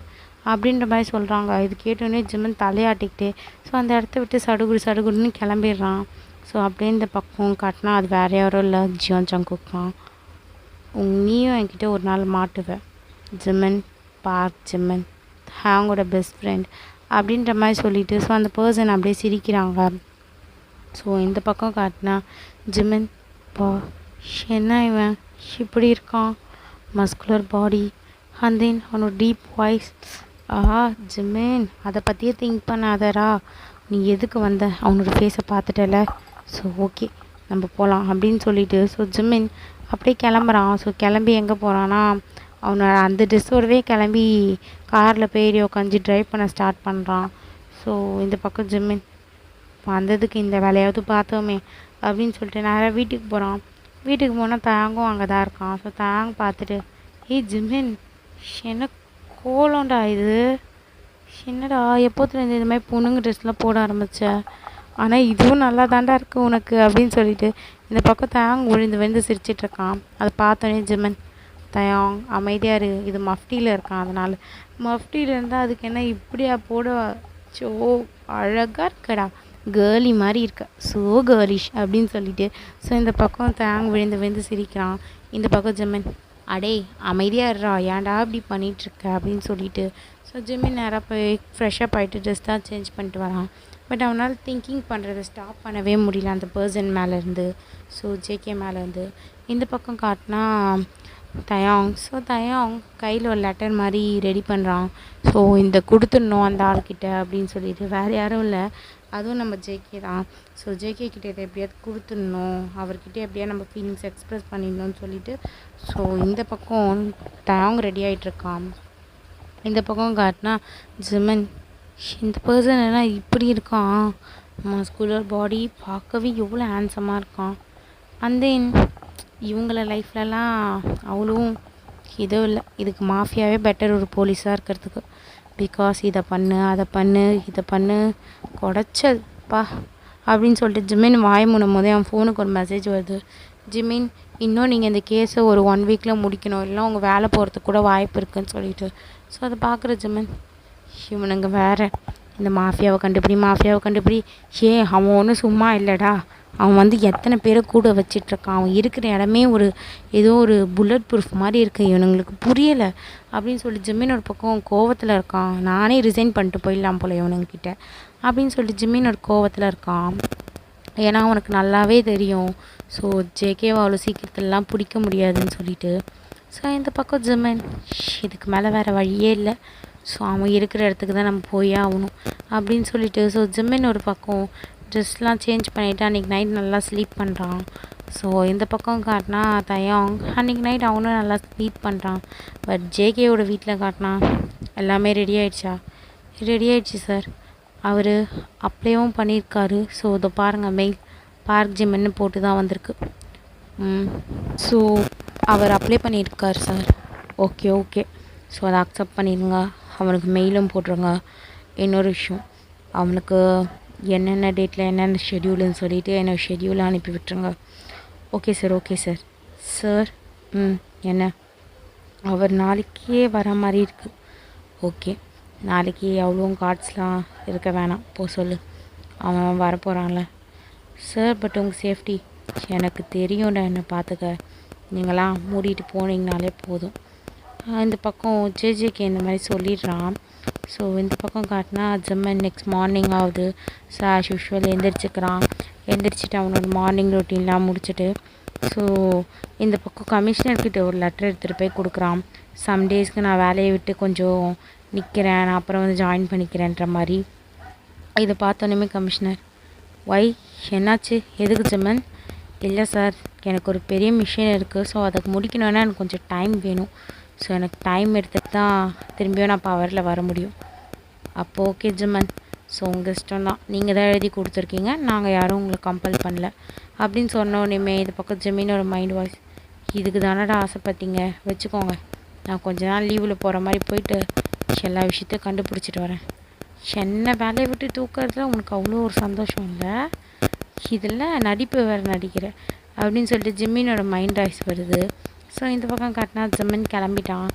அப்படின்ற மாதிரி சொல்கிறாங்க. இது கேட்டோன்னே ஜெமின் தலையாட்டிக்கிட்டே ஸோ அந்த இடத்த விட்டு சடுகுடுன்னு கிளம்பிடுறான். ஸோ அப்படியே இந்த பக்கம் காட்டினா அது வேறு யாரும் இல்லை, ஜியான் ஜங்குக் தான். நீயும் என்கிட்ட ஒரு நாள் மாட்டுவேன் ஜெமின், பார்க் ஜெமின், ஹேங்கோட பெஸ்ட் ஃப்ரெண்ட் அப்படின்ற மாதிரி சொல்லிவிட்டு ஸோ அந்த பர்சன் அப்படியே சிரிக்கிறாங்க. ஸோ இந்த பக்கம் காட்டினா ஜெமின், பா என்ன இவன் இப்படி இருக்கான், மஸ்குலர் பாடி அண்ட் தென் அவனோட டீப் வாய்ஸ். ஜெமின் அதை பற்றியே திங்க் பண்ணாதரா, நீ எதுக்கு வந்த, அவனோட ஃபேஸை பார்த்துட்டல, ஸோ ஓகே நம்ம போகலாம் அப்படின்னு சொல்லிட்டு ஸோ ஜெமின் அப்படியே கிளம்புறான். ஸோ கிளம்பி எங்கே போகிறான்னா அவனோட அந்த ட்ரெஸ்ஸோடவே கிளம்பி காரில் போய் உட்காந்து ட்ரைவ் பண்ண ஸ்டார்ட் பண்ணுறான். ஸோ இந்த பக்கம் ஜெமின் வந்ததுக்கு இந்த வேலையாவது பார்த்தோமே அப்படின்னு சொல்லிட்டு நேராக வீட்டுக்கு போகிறான். வீட்டுக்கு போனால் தயாங்கும் அங்கே தான் இருக்கான். ஸோ தயாங் பார்த்துட்டு, ஜெமின் என்ன கோலம்டா இது, என்னடா எப்போத்துலேருந்து இந்த மாதிரி பொண்ணுங்க ட்ரெஸ்லாம் போட ஆரம்பிச்ச, ஆனால் இதுவும் நல்லா தாண்டா இருக்குது உனக்கு அப்படின்னு சொல்லிட்டு இந்த பக்கம் தயாங் விழுந்து சிரிச்சிட்ருக்கான். அதை பார்த்தோன்னே ஜெமின், தயாங் அமைதியாக இரு, இது மஃப்டியில் இருக்கான், அதனால் மஃப்டியில் இருந்தால் அதுக்கு என்ன இப்படியா போட, ஸோ அழகாக இருக்கடா, கேர்லி மாதிரி இருக்க, ஸோ கேர்லிஷ் அப்படின்னு சொல்லிட்டு ஸோ இந்த பக்கம் தயாங் விழுந்து சிரிக்கிறான். இந்த பக்கம் ஜெமின், அடே அமைதியாக இருறா, ஏன்டா இப்படி பண்ணிகிட்ருக்க அப்படின்னு சொல்லிட்டு ஸோ ஜிம்மி நேராக போய் ஃப்ரெஷ்ஷப் ஆகிட்டு ட்ரெஸ் தான் சேஞ்ச் பண்ணிட்டு வரான். பட் அவனால் திங்கிங் பண்ணுறதை ஸ்டாப் பண்ணவே முடியல அந்த பர்சன் மேலேருந்து. ஸோ ஜேகே மேலேருந்து இந்த பக்கம் காட்டினா தயாங். ஸோ தயாங் கையில் ஒரு லெட்டர் மாதிரி ரெடி பண்ணுறான். ஸோ இந்த கொடுத்துடணும் அந்த ஆள்கிட்ட அப்படின்னு சொல்லிட்டு, வேறு யாரும் இல்லை, அதுவும் நம்ம ஜேகே தான். ஸோ ஜேகே கிட்ட இதை எப்படியாவது கொடுத்துடணும், அவர்கிட்ட எப்படியாவது நம்ம ஃபீலிங்ஸ் எக்ஸ்ப்ரெஸ் பண்ணிடணும்னு சொல்லிட்டு ஸோ இந்த பக்கம் தயாங் ரெடி ஆகிட்டுருக்கான். இந்த பக்கம் காட்டினா ஜிமன், இந்த பர்சன் எல்லாம் இப்படி இருக்கான், மஸ்குலர் பாடி, பார்க்கவே எவ்வளோ ஹேண்ட்ஸமாக இருக்கான். அண்ட் தென் இவங்கள லைஃப்லலாம் அவ்வளவும் இதுவும் இல்லை, இதுக்கு மாஃபியாவே பெட்டர் ஒரு போலீஸாக இருக்கிறதுக்கு. பிகாஸ் இதை பண்ணு அதை பண்ணு இதை பண்ணு குடைச்சல்ப்பா அப்படின்னு சொல்லிட்டு ஜிமின் வாய் மூடும் போதே அவன் ஃபோனுக்கு ஒரு மெசேஜ் வருது. ஜிமின், இன்னும் நீங்கள் இந்த கேஸை ஒரு 1 வீக்கில் முடிக்கணும், இல்லைனா உங்கள் வேலை போகிறதுக்கு கூட வாய்ப்பு இருக்குதுன்னு சொல்லிட்டு. ஸோ அதை பார்க்குற ஜிமின், இவனுங்க வேறு இந்த மாஃபியாவை கண்டுபிடி. அவன் ஒன்றும் சும்மா இல்லைடா, அவன் வந்து எத்தனை பேரை கூட வச்சிட்ருக்கான், அவன் இருக்கிற இடமே ஏதோ ஒரு புல்லட் ப்ரூஃப் மாதிரி இருக்குது, இவனுங்களுக்கு புரியலை அப்படின்னு சொல்லி ஜிம்மின் ஒரு பக்கம் கோவத்தில் இருக்கான். நானே ரிசைன் பண்ணிட்டு போயிடலாம் போல இவனுங்கிட்ட அப்படின்னு சொல்லிட்டு ஜிம்மின் ஒரு கோவத்தில் இருக்கான். ஏன்னா அவனுக்கு நல்லாவே தெரியும் ஸோ ஜேகேவை அவ்வளோ சீக்கிரத்துலலாம் பிடிக்க முடியாதுன்னு சொல்லிட்டு. ஸோ இந்த பக்கம் ஜிம்மின், இதுக்கு மேலே வேறு வழியே இல்லை, ஸோ அவன் இருக்கிற இடத்துக்கு தான் நம்ம போயே ஆகணும் அப்படின்னு சொல்லிட்டு. ஸோ ஜிம்மின் ஒரு பக்கம் ட்ரெஸ்லாம் சேஞ்ச் பண்ணிவிட்டு அன்றைக்கி நைட் நல்லா ஸ்லீப் பண்ணுறான். ஸோ இந்த பக்கம் காட்டினா தயாங் அன்றைக்கி நைட் அவனும் நல்லா ஸ்லீப் பண்ணுறான். பட் ஜேகேவோட வீட்டில் காட்டினா எல்லாமே ரெடி ஆகிடுச்சு சார், அவர் அப்ளைவும் பண்ணியிருக்காரு. ஸோ இதை பாருங்கள், மெயில் பார்க் ஜிம்னு போட்டு தான் வந்திருக்கு. ஸோ அவர் அப்ளை பண்ணியிருக்கார் சார். ஓகே ஸோ அதை அக்செப்ட் பண்ணிடுங்க, அவனுக்கு மெயிலும் போட்டுருங்க. இன்னொரு விஷயம், அவனுக்கு என்னென்ன டேட்டில் என்னென்ன ஷெட்யூல்னு சொல்லிவிட்டு என்னோடய ஷெட்யூலை அனுப்பி விட்டுருங்க. Okay sir. சார் என்ன, அவர் நாளைக்கே வர மாதிரி இருக்குது. ஓகே, நாளைக்கு அவ்வளோ கார்ட்ஸ்லாம் இருக்க வேணாம், சொல்லு, அவன் வரப்போகிறான்ல. சார் பட் உங்கள் சேஃப்டி எனக்கு தெரியும்டா, என்னை பார்த்துக்க, நீங்களாம் மூடிட்டு போனீங்கனாலே போதும். இந்த பக்கம் ஜேஜேக்கு இந்த மாதிரி சொல்லிடுறான். ஸோ இந்த பக்கம் காட்டினா ஜிம்மன் நெக்ஸ்ட் மார்னிங் ஆகுது. ஸோ ஆஸ் யூஷுவல் எந்திரிச்சிட்டு அவனோட மார்னிங் ரொட்டீன்லாம் முடிச்சுட்டு ஸோ இந்த பக்கம் கமிஷனர்கிட்ட ஒரு லெட்டர் எடுத்துகிட்டு போய் கொடுக்குறான். சம் டேஸ்க்கு நான் வேலையை விட்டு கொஞ்சம் நிற்கிறேன், நான் அப்புறம் வந்து ஜாயின் பண்ணிக்கிறேன்ற மாதிரி. இதை பார்த்தோன்னே கமிஷனர், ஒய் என்னாச்சு, எதுக்கு ஜிம்மன்? இல்லை சார், எனக்கு ஒரு பெரிய மிஷின் இருக்குது, ஸோ அதுக்கு முடிக்கணுன்னா எனக்கு கொஞ்சம் டைம் வேணும். ஸோ எனக்கு டைம் எடுத்துகிட்டு தான் திரும்பியும் நான் பவரில் வர முடியும். அப்போ ஓகே ஜிம்மன், ஸோ உங்கள் இஷ்டம் தான், நீங்கள் தான் எழுதி கொடுத்துருக்கீங்க, நாங்கள் யாரும் உங்களை கம்பல் பண்ணல அப்படின்னு சொன்னோன்னே இது பக்கம் ஜிம்மினோட மைண்ட் வாய்ஸ், இதுக்கு தானடா ஆசைப்பட்டீங்க, வச்சுக்கோங்க, நான் கொஞ்ச நாள் லீவில் போகிற மாதிரி போயிட்டு எல்லா விஷயத்தையும் கண்டுபிடிச்சிட்டு வரேன். என்ன வேலையை விட்டு தூக்கிறதுல உனக்கு அவ்வளோ ஒரு சந்தோஷம் இல்லை, இதில் நடிப்பு வேறு நடிக்கிற அப்படின்னு சொல்லிட்டு ஜிம்மினோட மைண்ட் வாய்ஸ் வருது. ஸோ இந்த பக்கம் காட்டினா ஜிம்மன் கிளம்பிட்டான்.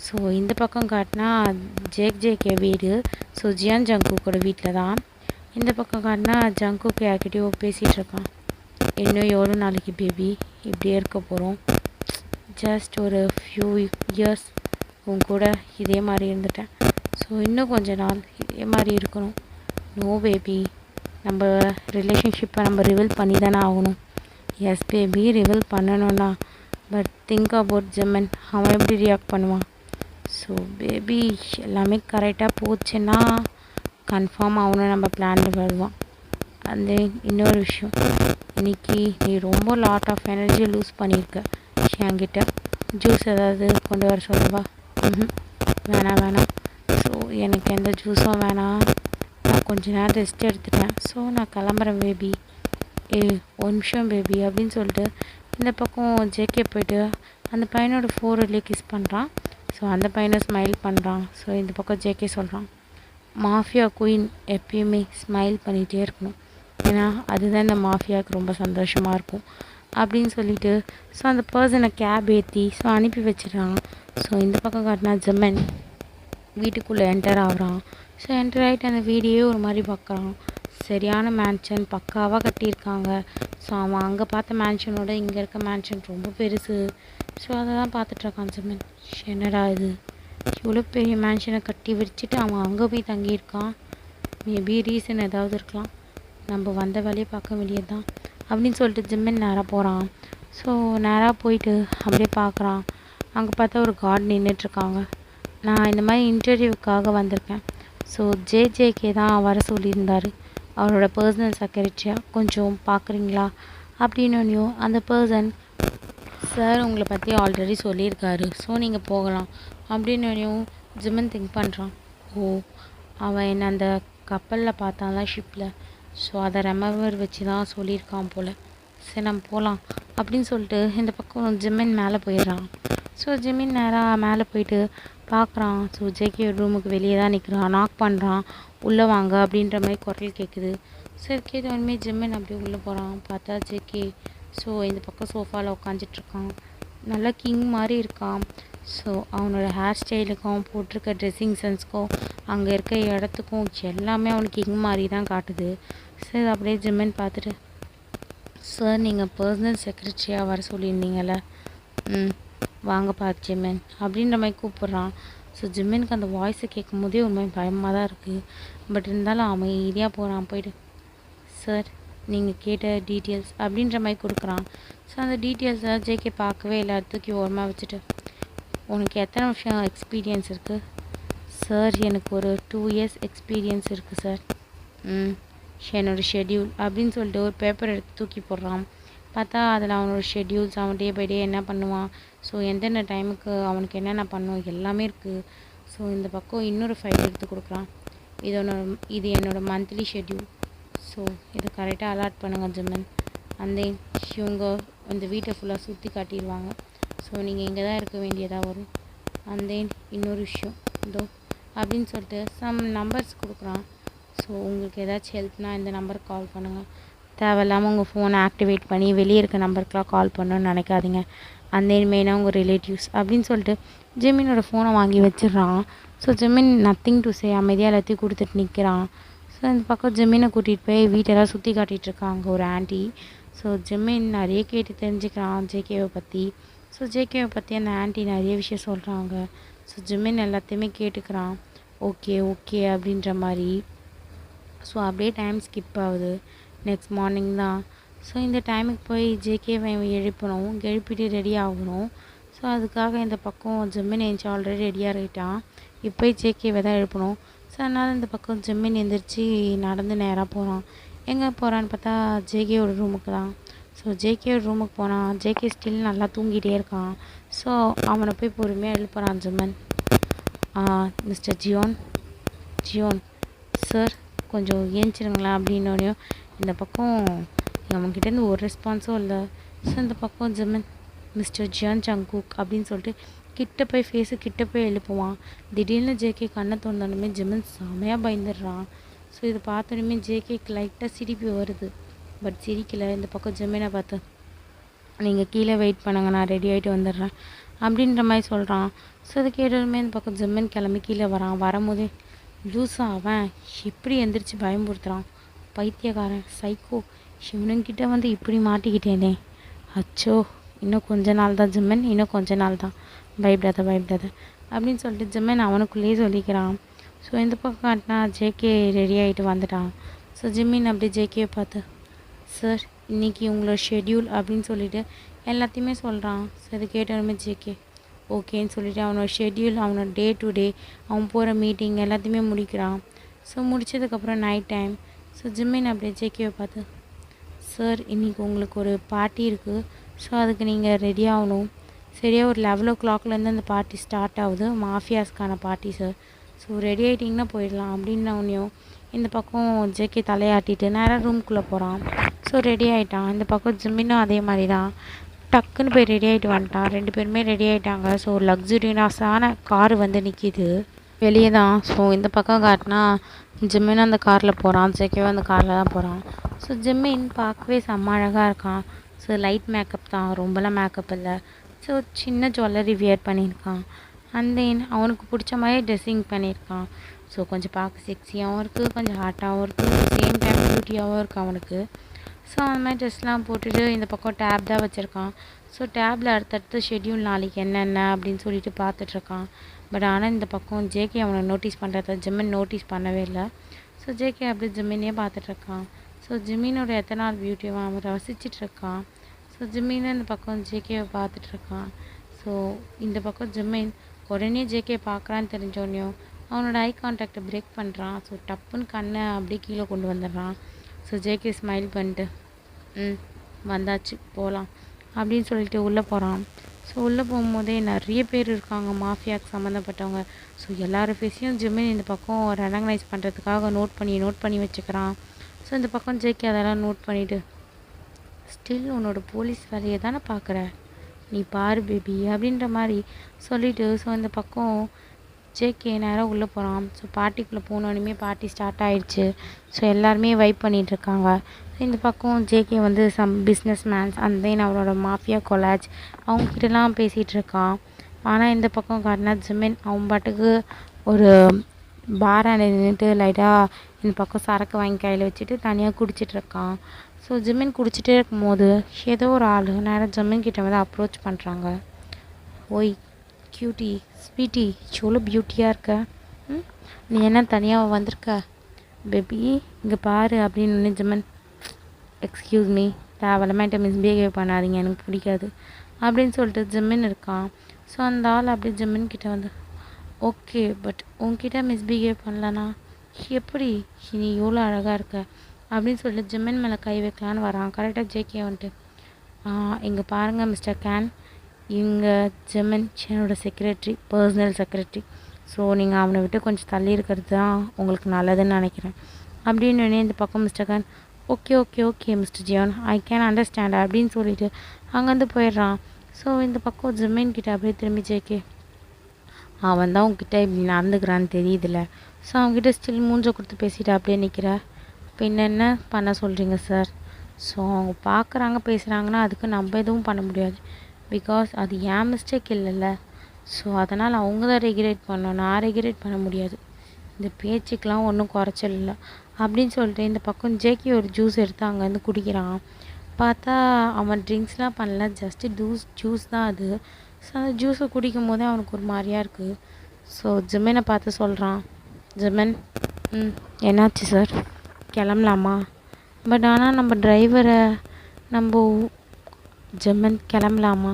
ஸோ இந்த பக்கம் காட்டினா ஜேகே வீடு. ஸோ ஜியான் ஜங்குக்கோட வீட்டில் தான். இந்த பக்கம் காட்டினா ஜங்குக்கு யார்கிட்டயோ பேசிகிட்டு இருக்கான். இன்னும் எவ்வளோ நாளைக்கு பேபி இப்படியே இருக்க போகிறோம், ஜஸ்ட் ஒரு ஃபியூ இயர்ஸ் உன் கூட இதே மாதிரி இருந்துட்டேன், ஸோ இன்னும் கொஞ்ச நாள் இதே மாதிரி இருக்கணும். நோ பேபி, நம்ம ரிலேஷன்ஷிப்பை நம்ம ரிவீல் பண்ணி தானே ஆகணும். எஸ் பேபி, ரிவீல் பண்ணணும்னா, பட் திங்க் அபவுட் ஜிம்மன், அவன் எப்படி ரியாக்ட் பண்ணுவான். ஸோ பேபி எல்லாமே கரெக்டாக போச்சுன்னா கன்ஃபார்ம் அவனும் நம்ம பிளானில் வருவான். அந்த இன்னொரு விஷயம், இன்றைக்கி நீ ரொம்ப லாட் ஆஃப் எனர்ஜி லூஸ் பண்ணியிருக்க, என்கிட்ட ஜூஸ் ஏதாவது கொண்டு வர சொல்லவா? வேணாம். ஸோ எனக்கு எந்த ஜூஸும் வேணாம், நான் கொஞ்ச நேரம் ரெஸ்ட் எடுத்துட்டேன், ஸோ நான் கிளம்புறேன் பேபி. ஒரு நிமிஷம் பேபி அப்படின்னு சொல்லிட்டு இந்த பக்கம் ஜேகே போய்ட்டு அந்த பையனோட ஃபோர்லேயே கிஸ் பண்ணுறான். ஸோ அந்த பையனை ஸ்மைல் பண்ணுறான். ஸோ இந்த பக்கம் ஜேகே சொல்கிறான், மாஃபியா குயின் எப்பயுமே ஸ்மைல் பண்ணிகிட்டே இருக்கணும், ஏன்னா அதுதான் இந்த மாஃபியாவுக்கு ரொம்ப சந்தோஷமாக இருக்கும் அப்படின்னு சொல்லிட்டு ஸோ அந்த பர்சனை கேப் ஏற்றி ஸோ அனுப்பி வச்சிடறான். ஸோ இந்த பக்கம் காட்டினா ஜிம்மன் வீட்டுக்குள்ளே என்டர் ஆகுறான். ஸோ என்டர் ஆகிட்டு அந்த வீடியோவே ஒரு மாதிரி பார்க்குறான். சரியான மேன்ஷன் பக்காவாக கட்டியிருக்காங்க. ஸோ அவன் அங்கே பார்த்த மேன்ஷனோட இங்கே இருக்க மேன்ஷன் ரொம்ப பெருசு. ஸோ அதை தான் பார்த்துட்ருக்கான் ஜிம்மன். என்னடா இது, இவ்வளோ பெரிய மேன்ஷனை கட்டி விரிச்சிட்டு அவன் அங்கே போய் தங்கியிருக்கான். மேபி ரீசன் ஏதாவது இருக்கலாம். நம்ம வந்த வேலையை பார்க்க வேண்டியது தான் அப்படின்னு சொல்லிட்டு ஜிம்மின் நேராக போகிறான். ஸோ நேராக போயிட்டு அப்படியே பார்க்குறான். அங்கே பார்த்தா ஒரு கார்டு நின்றுட்டுருக்காங்க. நான் இந்த மாதிரி இன்டர்வியூக்காக வந்திருக்கேன். ஸோ ஜேஜேகே தான் வர சொல்லியிருந்தார், அவரோட பர்சனல் செக்ரட்டரியாக. கொஞ்சம் பார்க்குறீங்களா அப்படின்னு அந்த பர்சன், சார் உங்களை பற்றி ஆல்ரெடி சொல்லியிருக்காரு, ஸோ நீங்கள் போகலாம் அப்படின்னு ஜிம்மன் திங்க் பண்ணுறான். ஓ, அவன் என்ன அந்த கப்பலில் பார்த்தான்ல, ஷிப்பில். ஸோ அதை ரெமவர் வச்சு தான் சொல்லியிருக்கான் போல். சரி நம்ம போகலாம் அப்படின்னு சொல்லிட்டு இந்த பக்கம் ஜிம்மின் மேலே போயிடுறான். ஸோ ஜிம்மின் நேராக மேலே போயிட்டு பார்க்குறான். ஸோ ஜேகே ரூமுக்கு வெளியே தான் நிற்கிறான். நாக் பண்ணுறான். உள்ளே வாங்க அப்படின்ற மாதிரி குரல் கேட்குது. சரி கேட்ட உடனே ஜிம்மின் அப்படியே உள்ளே போகிறான். பார்த்தா ஜேகே ஸோ இந்த பக்கம் சோஃபாவில் உட்காந்துட்ருக்கான். நல்லா கிங் மாதிரி இருக்கான். ஸோ அவனோட ஹேர் ஸ்டைலுக்கும் போட்டிருக்க ட்ரெஸ்ஸிங் சென்ஸ்க்கும் அங்கே இருக்க இடத்துக்கும் எல்லாமே அவனுக்கு கிங் மாதிரி தான் காட்டுது. சரி அப்படியே ஜிம்மின் பார்த்துட்டு, சார் நீங்கள் பர்சனல் செக்ரட்டரியாக வர சொல்லியிருந்தீங்கள்ல, வாங்கப்பா ஜிம்மின் அப்படின்ற மாதிரி கூப்பிட்றான். ஸோ ஜிம்மினுக்கு அந்த வாய்ஸை கேட்கும் போதே ஒரு மாதிரி பயமாக தான் இருக்குது. பட் இருந்தாலும் அமைதியாக போகிறான். போய்ட்டு, சார் நீங்கள் கேட்ட டீட்டெயில்ஸ் அப்படின்ற மாதிரி கொடுக்குறான். ஸோ அந்த டீட்டெயில்ஸை ஜேகே பார்க்கவே இல்லை. தூக்கி ஓரமாக வச்சுட்டு, உனக்கு எத்தனை வருஷம் எக்ஸ்பீரியன்ஸ் இருக்குது? சார் எனக்கு ஒரு 2 years எக்ஸ்பீரியன்ஸ் இருக்குது சார். என்னோடய ஷெட்யூல் அப்படின்னு சொல்லிட்டு ஒரு பேப்பர் எடுத்து தூக்கி போடுறான். பார்த்தா அதில் அவனோட ஷெட்யூல்ஸ், அவன் டே பை டே என்ன பண்ணுவான், ஸோ எந்தெந்த டைமுக்கு அவனுக்கு என்னென்ன பண்ணும் எல்லாமே இருக்குது. ஸோ இந்த பக்கம் இன்னொரு ஃபைல் எடுத்து கொடுக்குறான். இது என்னோடய மந்த்லி ஷெட்யூல். ஸோ இதை கரெக்டாக அலாட் பண்ணுங்கள் ஜிம்மன். அந்த இவங்க இந்த வீட்டை ஃபுல்லாக சுற்றி காட்டிடுவாங்க. ஸோ நீங்கள் இங்கே தான் இருக்க வேண்டியதாக வரும். இன்னொரு விஷயம் இதோ அப்படின்னு சொல்லிட்டு சம் நம்பர்ஸ் கொடுக்குறான். ஸோ உங்களுக்கு ஏதாச்சும் ஹெல்ப்னால் இந்த நம்பருக்கு கால் பண்ணுங்கள். தேவையில்லாமல் உங்கள் ஃபோனை ஆக்டிவேட் பண்ணி வெளியே இருக்க நம்பருக்கெலாம் கால் பண்ணணும்னு நினைக்காதீங்க. மெயினாக உங்கள் ரிலேட்டிவ்ஸ் அப்படின்னு சொல்லிட்டு ஜிம்மினோட ஃபோனை வாங்கி வச்சிடுறான். ஸோ ஜிம்மின் நத்திங் டு சே அமைதியாக எல்லாத்தையும் கொடுத்துட்டு நிற்கிறான். ஸோ இந்த பக்கம் ஜிம்மினை கூட்டிகிட்டு போய் வீட்டெல்லாம் சுற்றி காட்டிகிட்ருக்காங்க ஒரு ஆண்டி. ஸோ ஜிம்மின் நிறைய கேட்டு தெரிஞ்சுக்கிறான் ஜேகேவை பற்றி. ஸோ ஜேகேவை பற்றி அந்த ஆண்டி நிறைய விஷயம் சொல்கிறாங்க. ஸோ ஜிம்மின் எல்லாத்தையுமே கேட்டுக்கிறான். ஓகே ஓகே அப்படின்ற மாதிரி. ஸோ அப்படியே டைம் ஸ்கிப் ஆகுது. நெக்ஸ்ட் மார்னிங் தான். ஸோ இந்த டைமுக்கு போய் ஜேகேவை எழுப்பணும், எழுப்பிட்டு ரெடி ஆகணும். ஸோ அதுக்காக இந்த பக்கம் ஜிம்மின் எழுந்துச்சு ஆல்ரெடி ரெடியாக ஆகிட்டான். இப்போ ஜேகேவை தான் எழுப்பணும். ஸோ அதனால் இந்த பக்கம் ஜிம்மின் எழுந்திரிச்சு நடந்து நேராக போகிறான். எங்கே போகிறான்னு பார்த்தா ஜேகேவோட ரூமுக்கு தான். ஸோ ஜேகேவோட ரூமுக்கு போனான். ஜேகே ஸ்டில் நல்லா தூங்கிட்டே இருக்கான். ஸோ அவனை போய் பொறுமையாக எழுப்புறான் ஜிம்மன். மிஸ்டர் ஜியோன் சார் கொஞ்சம் ஏஞ்சிருங்களா அப்படின்னோடனையும் இந்த பக்கம் அவன்கிட்டேருந்து ஒரு ரெஸ்பான்ஸும் இல்லை. ஸோ இந்த பக்கம் ஜிம்மன், மிஸ்டர் ஜியான் ஜங்குக் அப்படின்னு சொல்லிட்டு கிட்ட போய் எழுப்புவான். திடீர்னு ஜேகே கண்ணை திறந்தோடனே ஜிம்மன் செமையாக பயந்துடுறான். ஸோ இதை பார்த்தோன்னே ஜேகேக்கு லைட்டாக சிரிப்பு வருது. பட் சிரிக்கலை. இந்த பக்கம் ஜிம்மனை பார்த்து, நீங்கள் கீழே வெயிட் பண்ணுங்க, நான் ரெடி ஆகிட்டு வந்துடுறேன் அப்படின்ற மாதிரி சொல்கிறான். ஸோ அதை கேட்டதுமே இந்த பக்கம் ஜிம்மன் கிளம்பி கீழே வரான். வரும்போதே லூஸா அவன் எப்படி எந்திரிச்சு பயம்படுத்துகிறான். பைத்தியக்காரன், சைக்கோ, இவனுங்கிட்ட வந்து இப்படி மாட்டிக்கிட்டேனே. அச்சோ, இன்னும் கொஞ்ச நாள் தான் ஜிம்மன், இன்னும் கொஞ்ச நாள் தான், பயப்படாத அப்படின்னு சொல்லிட்டு ஜிம்மன் அவனுக்குள்ளேயே சொல்லிக்கிறான். ஸோ இந்த பக்கம் காட்டினா ஜேகே ரெடி ஆகிட்டு வந்துட்டான். ஸோ ஜிம்மின் அப்படியே ஜேகேவை பார்த்து, சார் இன்றைக்கி உங்களோட ஷெட்யூல் அப்படின்னு சொல்லிட்டு எல்லாத்தையுமே சொல்கிறான். ஸோ இது கேட்டோமே ஜேகே ஓகேன்னு சொல்லிவிட்டு அவனோட ஷெட்யூல், அவனோட டே டு டே, அவன் போகிற மீட்டிங் எல்லாத்தையுமே முடிக்கிறான். ஸோ முடித்ததுக்கப்புறம் நைட் டைம். ஸோ ஜிம்மின் அப்படியே ஜேகேவை பார்த்து, சார் இன்றைக்கி உங்களுக்கு ஒரு பார்ட்டி இருக்குது. ஸோ அதுக்கு நீங்கள் ரெடி ஆகணும். சரியாக ஒரு 11 o'clockலேருந்து அந்த பார்ட்டி ஸ்டார்ட் ஆகுது, மாஃபியாஸ்க்கான பார்ட்டி சார். ஸோ ரெடி ஆகிட்டிங்கன்னா போயிடலாம் அப்படின்னோடனையும் இந்த பக்கம் ஜேகே தலையாட்டிட்டு நேராக ரூம்குள்ளே போகிறான். ஸோ ரெடி ஆகிட்டான். இந்த பக்கம் ஜிம்மினும் அதே மாதிரி தான் டக்குன்னு போய் ரெடி ஆகிட்டு வந்துட்டான். 2 பேருமே ரெடி ஆகிட்டாங்க. ஸோ லக்ஸுரியஸான கார் வந்து நிற்கிது வெளியே தான். ஸோ இந்த பக்கம் காட்டினா ஜிம்மினும் அந்த காரில் போகிறான், ஜேகேவும் அந்த காரில் தான் போகிறான். ஸோ ஜிம்மின் பார்க்கவே செம்ம அழகாக இருக்கான். ஸோ லைட் மேக்கப் தான், ரொம்பலாம் மேக்கப் இல்லை. ஸோ சின்ன ஜுவல்லரி வியர் பண்ணியிருக்கான். அண்ட் தென் அவனுக்கு பிடிச்ச மாதிரி ட்ரெஸ்ஸிங் பண்ணியிருக்கான். ஸோ கொஞ்சம் பார்க்க செக்ஸியாகவும் இருக்குது, கொஞ்சம் ஹாட்டாகவும் இருக்குது, சேம் டைம் பியூட்டியாகவும் இருக்குது அவனுக்கு. ஸோ அந்த மாதிரி ட்ரெஸ்லாம் போட்டுட்டு இந்த பக்கம் டேப் தான் வச்சுருக்கான். ஸோ டேப்பில் அடுத்தடுத்து ஷெட்யூல் நாளைக்கு என்னென்ன அப்படின்னு சொல்லிட்டு பார்த்துட்ருக்கான். பட் ஆனால் இந்த பக்கம் ஜேகே அவனை நோட்டீஸ் பண்ணுறத ஜிமின் நோட்டீஸ் பண்ணவே இல்லை. ஸோ ஜேகே அப்படி ஜிமினே பார்த்துட்ருக்கான். ஸோ ஜிமினோட எத்தனை நாள் பியூட்டியை அவன் ரசிச்சிட்ருக்கான். ஸோ ஜிமின் இந்த பக்கம் ஜேகேவை பார்த்துட்ருக்கான். ஸோ இந்த பக்கம் ஜிமின் உடனே ஜேகே பார்க்குறான்னு தெரிஞ்சோடனையும் அவனோட ஐ கான்டாக்டை பிரேக் பண்ணுறான். ஸோ டப்புன்னு கண்ணை அப்படியே கீழே கொண்டு வந்துடுறான். ஸோ ஜேகே ஸ்மைல் பண்ணிட்டு வந்தாச்சு போகலாம் அப்படின்னு சொல்லிட்டு உள்ளே போகிறான். ஸோ உள்ளே போகும்போதே நிறைய பேர் இருக்காங்க மாஃபியாவுக்கு சம்மந்தப்பட்டவங்க. ஸோ எல்லாரும் ஃபேஸையும் ஜிமின் இந்த பக்கம் ரெகக்னைஸ் பண்ணுறதுக்காக நோட் பண்ணி வச்சுக்கிறான். ஸோ இந்த பக்கம் ஜேகே அதெல்லாம் நோட் பண்ணிவிட்டு ஸ்டில் உன்னோட போலீஸ் வேலையை தானே பார்க்குற, நீ பாரு பேபி அப்படின்ற மாதிரி சொல்லிவிட்டு ஸோ இந்த பக்கம் ஜேகே நேராக உள்ளே போகிறான். ஸோ பார்ட்டிக்குள்ளே போனோடனே பார்ட்டி ஸ்டார்ட் ஆகிடுச்சு. ஸோ எல்லாருமே வைப் பண்ணிகிட்ருக்காங்க. இந்த பக்கம் ஜேகே வந்து some business mans and then அவரோட மாஃபியா கொலாஜ் அவங்கக்கிட்டலாம் பேசிகிட்டு இருக்கான். ஆனால் இந்த பக்கம் காட்டினா ஜிமின் அவன் பாட்டுக்கு ஒரு பாரை நின்றுட்டு லைட்டாக இந்த பக்கம் சரக்கு வாங்கி கையில் வச்சுட்டு தனியாக குடிச்சிட்ருக்கான். ஸோ ஜிமின் குடிச்சிட்டே இருக்கும்போது ஏதோ ஒரு ஆள் நேராக ஜிமின் கிட்ட வந்து அப்ரோச் பண்ணுறாங்க. ஓய் கியூட்டி ஸ்வீட்டி எவ்வளோ பியூட்டியாக இருக்க, நீ என்ன தனியாக வந்திருக்க பேபி, இங்கே பாரு அப்படின்னு ஜிமின் எக்ஸ்கியூஸ் மீ தேவையில்லாம மிஸ்பிஹேவ் பண்ணாதீங்க, எனக்கு பிடிக்காது அப்படின்னு சொல்லிட்டு ஜிமின் இருக்கான். ஸோ அந்த ஆள் அப்படியே ஜிமின் கிட்ட வந்து ஓகே பட் உன்கிட்ட மிஸ்பிஹேவ் பண்ணலனா எப்படி, நீ எவ்வளோ அழகாக இருக்க அப்படின்னு சொல்லிட்டு ஜிமின் மேலே கை வைக்கலான்னு வரான். கரெக்டாக ஜேகே வந்துட்டு இங்கே பாருங்கள் மிஸ்டர் கேன், இங்கே ஜிமின் என்னோட செக்ரட்டரி, பர்சனல் செக்ரட்டரி. ஸோ நீங்கள் அவனை விட்டு கொஞ்சம் தள்ளி இருக்கிறது தான் உங்களுக்கு நல்லதுன்னு நினைக்கிறேன் அப்படின்னு இந்த பக்கம் mister can okay okay okay mister Jeon I can understand அப்படின்னு சொல்லிட்டு அங்கேருந்து போயிடுறான். ஸோ இந்த பக்கம் ஜிமின் கிட்ட அப்படியே திரும்பி ஜேகே அவன் தான் உங்ககிட்ட இப்படி நடந்துக்கிறான்னு தெரியுதுல்ல, ஸோ அவங்ககிட்ட ஸ்டில் மூஞ்ச கொடுத்து பேசிட்டு அப்படியே நிற்கிற, பின்ன என்ன பண்ண சொல்கிறீங்க சார். ஸோ அவங்க பார்க்குறாங்க பேசுகிறாங்கன்னா அதுக்கு நம்ம எதுவும் பண்ண முடியாது, பிகாஸ் அது ஏன் மிஸ்டேக் இல்லைல்ல. ஸோ அதனால் அவங்க தான் ரெகுலேட் பண்ணணும், நான் ரெகுலேட் பண்ண முடியாது, இந்த பேச்சுக்கெலாம் ஒன்றும் குறைச்சல் இல்லை அப்படின்னு சொல்லிட்டு இந்த பக்கம் ஜேகே ஒரு ஜூஸ் எடுத்து அங்கேருந்து குடிக்கிறான். பார்த்தா அவன் ட்ரிங்க்ஸ்லாம் பண்ணல, ஜஸ்ட்டு ஜூஸ் தான் அது. ஸோ அந்த ஜூஸை குடிக்கும் போதே அவனுக்கு ஒரு மாதிரியாக இருக்குது. ஸோ ஜிமினை பார்த்து சொல்கிறான், ஜிமின் என்னாச்சு சார், கிளம்பலாமா, பட் ஆனால் நம்ம டிரைவரை ஜிமின் கிளம்பலாமா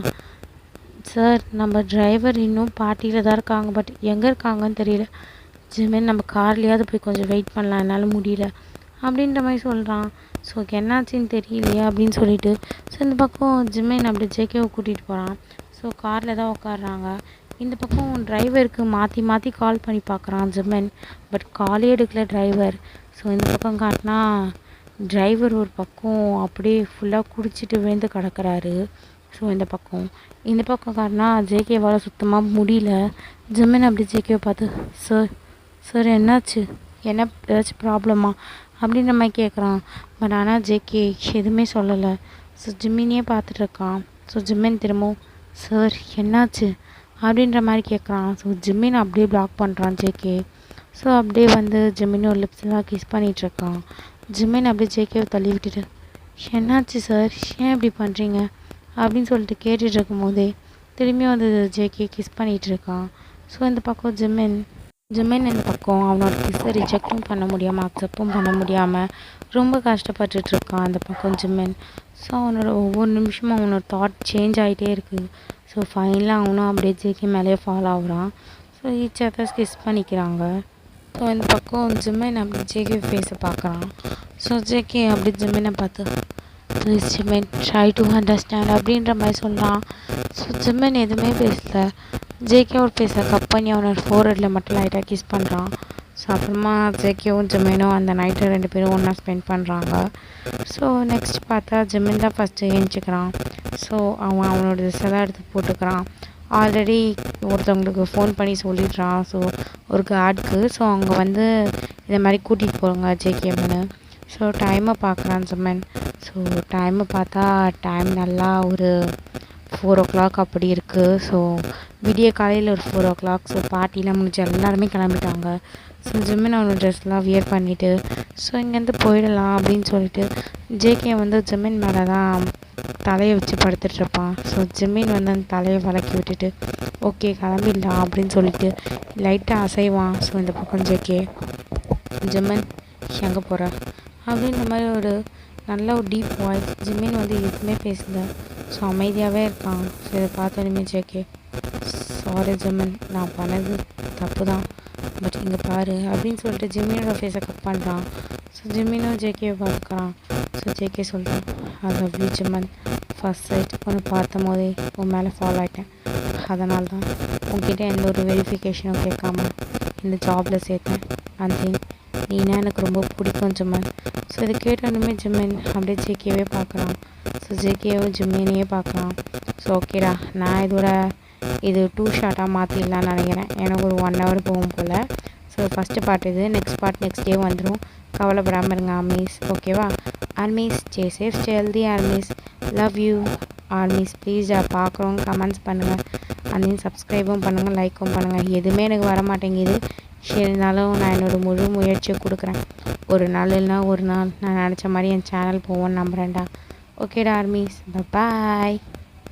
சார், நம்ம டிரைவர் இன்னும் பார்ட்டியில் தான் இருக்காங்க, பட் எங்கே இருக்காங்கன்னு தெரியல, ஜிமின் நம்ம கார்லேயாவது போய் கொஞ்சம் வெயிட் பண்ணலாம், என்னால் முடியல அப்படின்ற மாதிரி சொல்கிறான். ஸோ என்னாச்சின்னு தெரியலையா அப்படின்னு சொல்லிட்டு ஸோ இந்த பக்கம் ஜிமின் அப்படி ஜேகேவை கூட்டிகிட்டு போகிறான். ஸோ காரில் தான் உட்காடுறாங்க. இந்த பக்கம் டிரைவருக்கு மாற்றி மாற்றி கால் பண்ணி பார்க்குறான் ஜிமின், பட் காலே எடுக்கல டிரைவர். ஸோ இந்த பக்கம் காட்டினா டிரைவர் ஒரு பக்கம் அப்படியே ஃபுல்லாக குடிச்சிட்டு விழுந்து கிடக்கிறாரு. ஸோ இந்த பக்கம் காட்டினா ஜேகேவால் சுத்தமாக முடியல. ஜிமின் அப்படி ஜேகேவை பார்த்து சார் என்னாச்சு, என்ன ஏதாச்சும் ப்ராப்ளமா அப்படின்ற மாதிரி கேட்குறான். பட் ஆனால் ஜேகே எதுவுமே சொல்லலை. ஸோ ஜிமினே பார்த்துட்ருக்கான். ஸோ ஜிமின் திரும்பவும் சார் என்னாச்சு அப்படின்ற மாதிரி கேட்குறான். ஸோ ஜிமின் அப்படியே பிளாக் பண்ணுறான் ஜேகே. ஸோ அப்படியே வந்து ஜிமினோட லிப்ஸ்லாம் கிஸ் பண்ணிகிட்ருக்கான். ஜிமின் அப்படியே ஜேகேவை தள்ளி விட்டுட்டு என்னாச்சு சார், ஏன் இப்படி பண்ணுறீங்க அப்படின்னு சொல்லிட்டு கேட்டுட்டு இருக்கும்போதே திரும்பி வந்து ஜேகே கிஸ் பண்ணிகிட்ருக்கான். ஸோ இந்த பக்கம் ஜிமின் இந்த பக்கம் அவனோட கிஸ்ஸை ரிஜெக்டும் பண்ண முடியாமல் அக்செப்டும் பண்ண முடியாமல் ரொம்ப கஷ்டப்பட்டுட்ருக்கான் அந்த பக்கம் ஜிமின். ஸோ அவனோட ஒவ்வொரு நிமிஷமும் அவனோட தாட் சேஞ்ச் ஆகிட்டே இருக்குது. ஸோ ஃபைனலாக அவனும் அப்படியே ஜேகே மேலேயே ஃபாலோ ஆகுறான். ஸோ ஈச் அதர்ஸ் கிஸ் பண்ணிக்கிறாங்க. ஸோ இந்த பக்கம் ஜிமின் அப்படி ஜேகே ஃபேஸை பார்க்குறான். ஸோ ஜேகே அப்படி ஜிமினை பார்த்து please Jimin try to understand அப்படின்ற மாதிரி சொல்கிறான். ஸோ ஜிமின் எதுவுமே பேசலை. ஜேகேவோட ஃபேஸை கப் பண்ணி அவனோட ஃபோர்ஹெட்டில் மட்டும் லைட்டாக கிஸ் பண்ணுறான். ஸோ அப்புறமா ஜேகேவும் ஜிமினும் அந்த நைட்டை 2 பேரும் ஒன்றா ஸ்பெண்ட் பண்ணுறாங்க. ஸோ நெக்ஸ்ட் பார்த்தா ஜிமின் தான் ஃபஸ்ட்டு ஏஞ்சிக்கிறான். ஸோ அவனோட ட்ரெஸ்ஸெல்லாம் எடுத்து போட்டுக்கிறான். ஆல்ரெடி ஒருத்தவங்களுக்கு ஃபோன் பண்ணி சொல்லிடுறான். ஸோ ஒரு கார்டுக்கு. ஸோ அவங்க வந்து இந்த மாதிரி கூட்டிகிட்டு போகிறாங்க ஜேகேன்னு. ஸோ டைமை பார்க்குறான் ஜிமின். ஸோ டைமை பார்த்தா டைம் நல்லா ஒரு 4 o'clock அப்படி இருக்குது. ஸோ விடிய காலையில் ஒரு 4 o'clock. ஸோ பார்ட்டிலாம் முடிஞ்சு எல்லாருமே கிளம்பிட்டாங்க. ஸோ ஜிமின் அவனோட ட்ரெஸ்லாம் வியர் பண்ணிவிட்டு ஸோ இங்கேருந்து போயிடலாம் அப்படின்னு சொல்லிட்டு ஜேகே வந்து ஜிமின் மேலே தான் தலையை வச்சு படுத்துட்ருப்பான். ஸோ ஜிமின் வந்து அந்த தலையை வளக்கி விட்டுட்டு ஓகே கிளம்பிடலாம் அப்படின்னு சொல்லிட்டு லைட்டாக அசைவான். ஸோ இந்த பக்கம் ஜேகே ஜிமின் எங்கே போகிற அப்படின்ற மாதிரி ஒரு நல்ல ஒரு டீப் வாய்ஸ். ஜிமின் வந்து எதுவுமே பேசல. ஸோ அமைதியாகவே இருக்கான். ஸோ இதை பார்த்தோன்னே ஜேகே சாரி ஜிமின், நான் பண்ணது தப்பு தான், பட் இங்கே பாரு அப்படின்னு சொல்லிட்டு ஜிம்மியோட ஃபேஸை கட் பண்ணுறான். ஸோ ஜிம்மினும் ஜேகேவை பார்த்துக்கிறான். ஸோ ஜேகே சொல்கிறான் I love you Jimin, first sight ஒன்று பார்த்த போதே உன் மேலே ஃபாலோ ஆகிட்டேன். அதனால தான் உங்ககிட்ட எந்த ஒரு வெரிஃபிகேஷனும் கேட்காம இந்த ஜாபில் சேர்த்தேன். அண்ட் தென் நீனா எனக்கு ரொம்ப பிடிக்கும் ஜிம்மன். ஸோ இதை கேட்டோன்னுமே ஜிம்மன் அப்படியே ஜேகேவே பார்க்குறான். ஸோ ஜேகேவும் ஜிம்மினையே பார்க்குறான். ஸோ ஓகேடா, நான் இது 2 ஷார்ட்டாக மாற்றிடலான்னு நினைக்கிறேன். எனக்கு ஒரு 1 hour போகும் போல். ஸோ ஃபஸ்ட்டு பார்ட் இது, நெக்ஸ்ட் பார்ட் நெக்ஸ்ட் டே வந்துடும். கவலைப்படாமல் இருங்க ஆர்மீஸ், ஓகேவா? Armies stay safe, stay healthy armies, love you armies. Please பார்க்குறோங்க கமெண்ட்ஸ் பண்ணுங்கள், அதையும் சப்ஸ்கிரைபும் பண்ணுங்கள், லைக்கும் பண்ணுங்கள். எதுவுமே எனக்கு வர மாட்டேங்குது. சரி இருந்தாலும் நான் என்னோடய முழு முயற்சியை கொடுக்குறேன். ஒரு நாள் இல்லைனா ஒரு நாள் நான் நினச்ச மாதிரி என் சேனல் போவோன்னு நம்புகிறேன்டா. ஓகேடா ஆர்மீஸ், பாய்.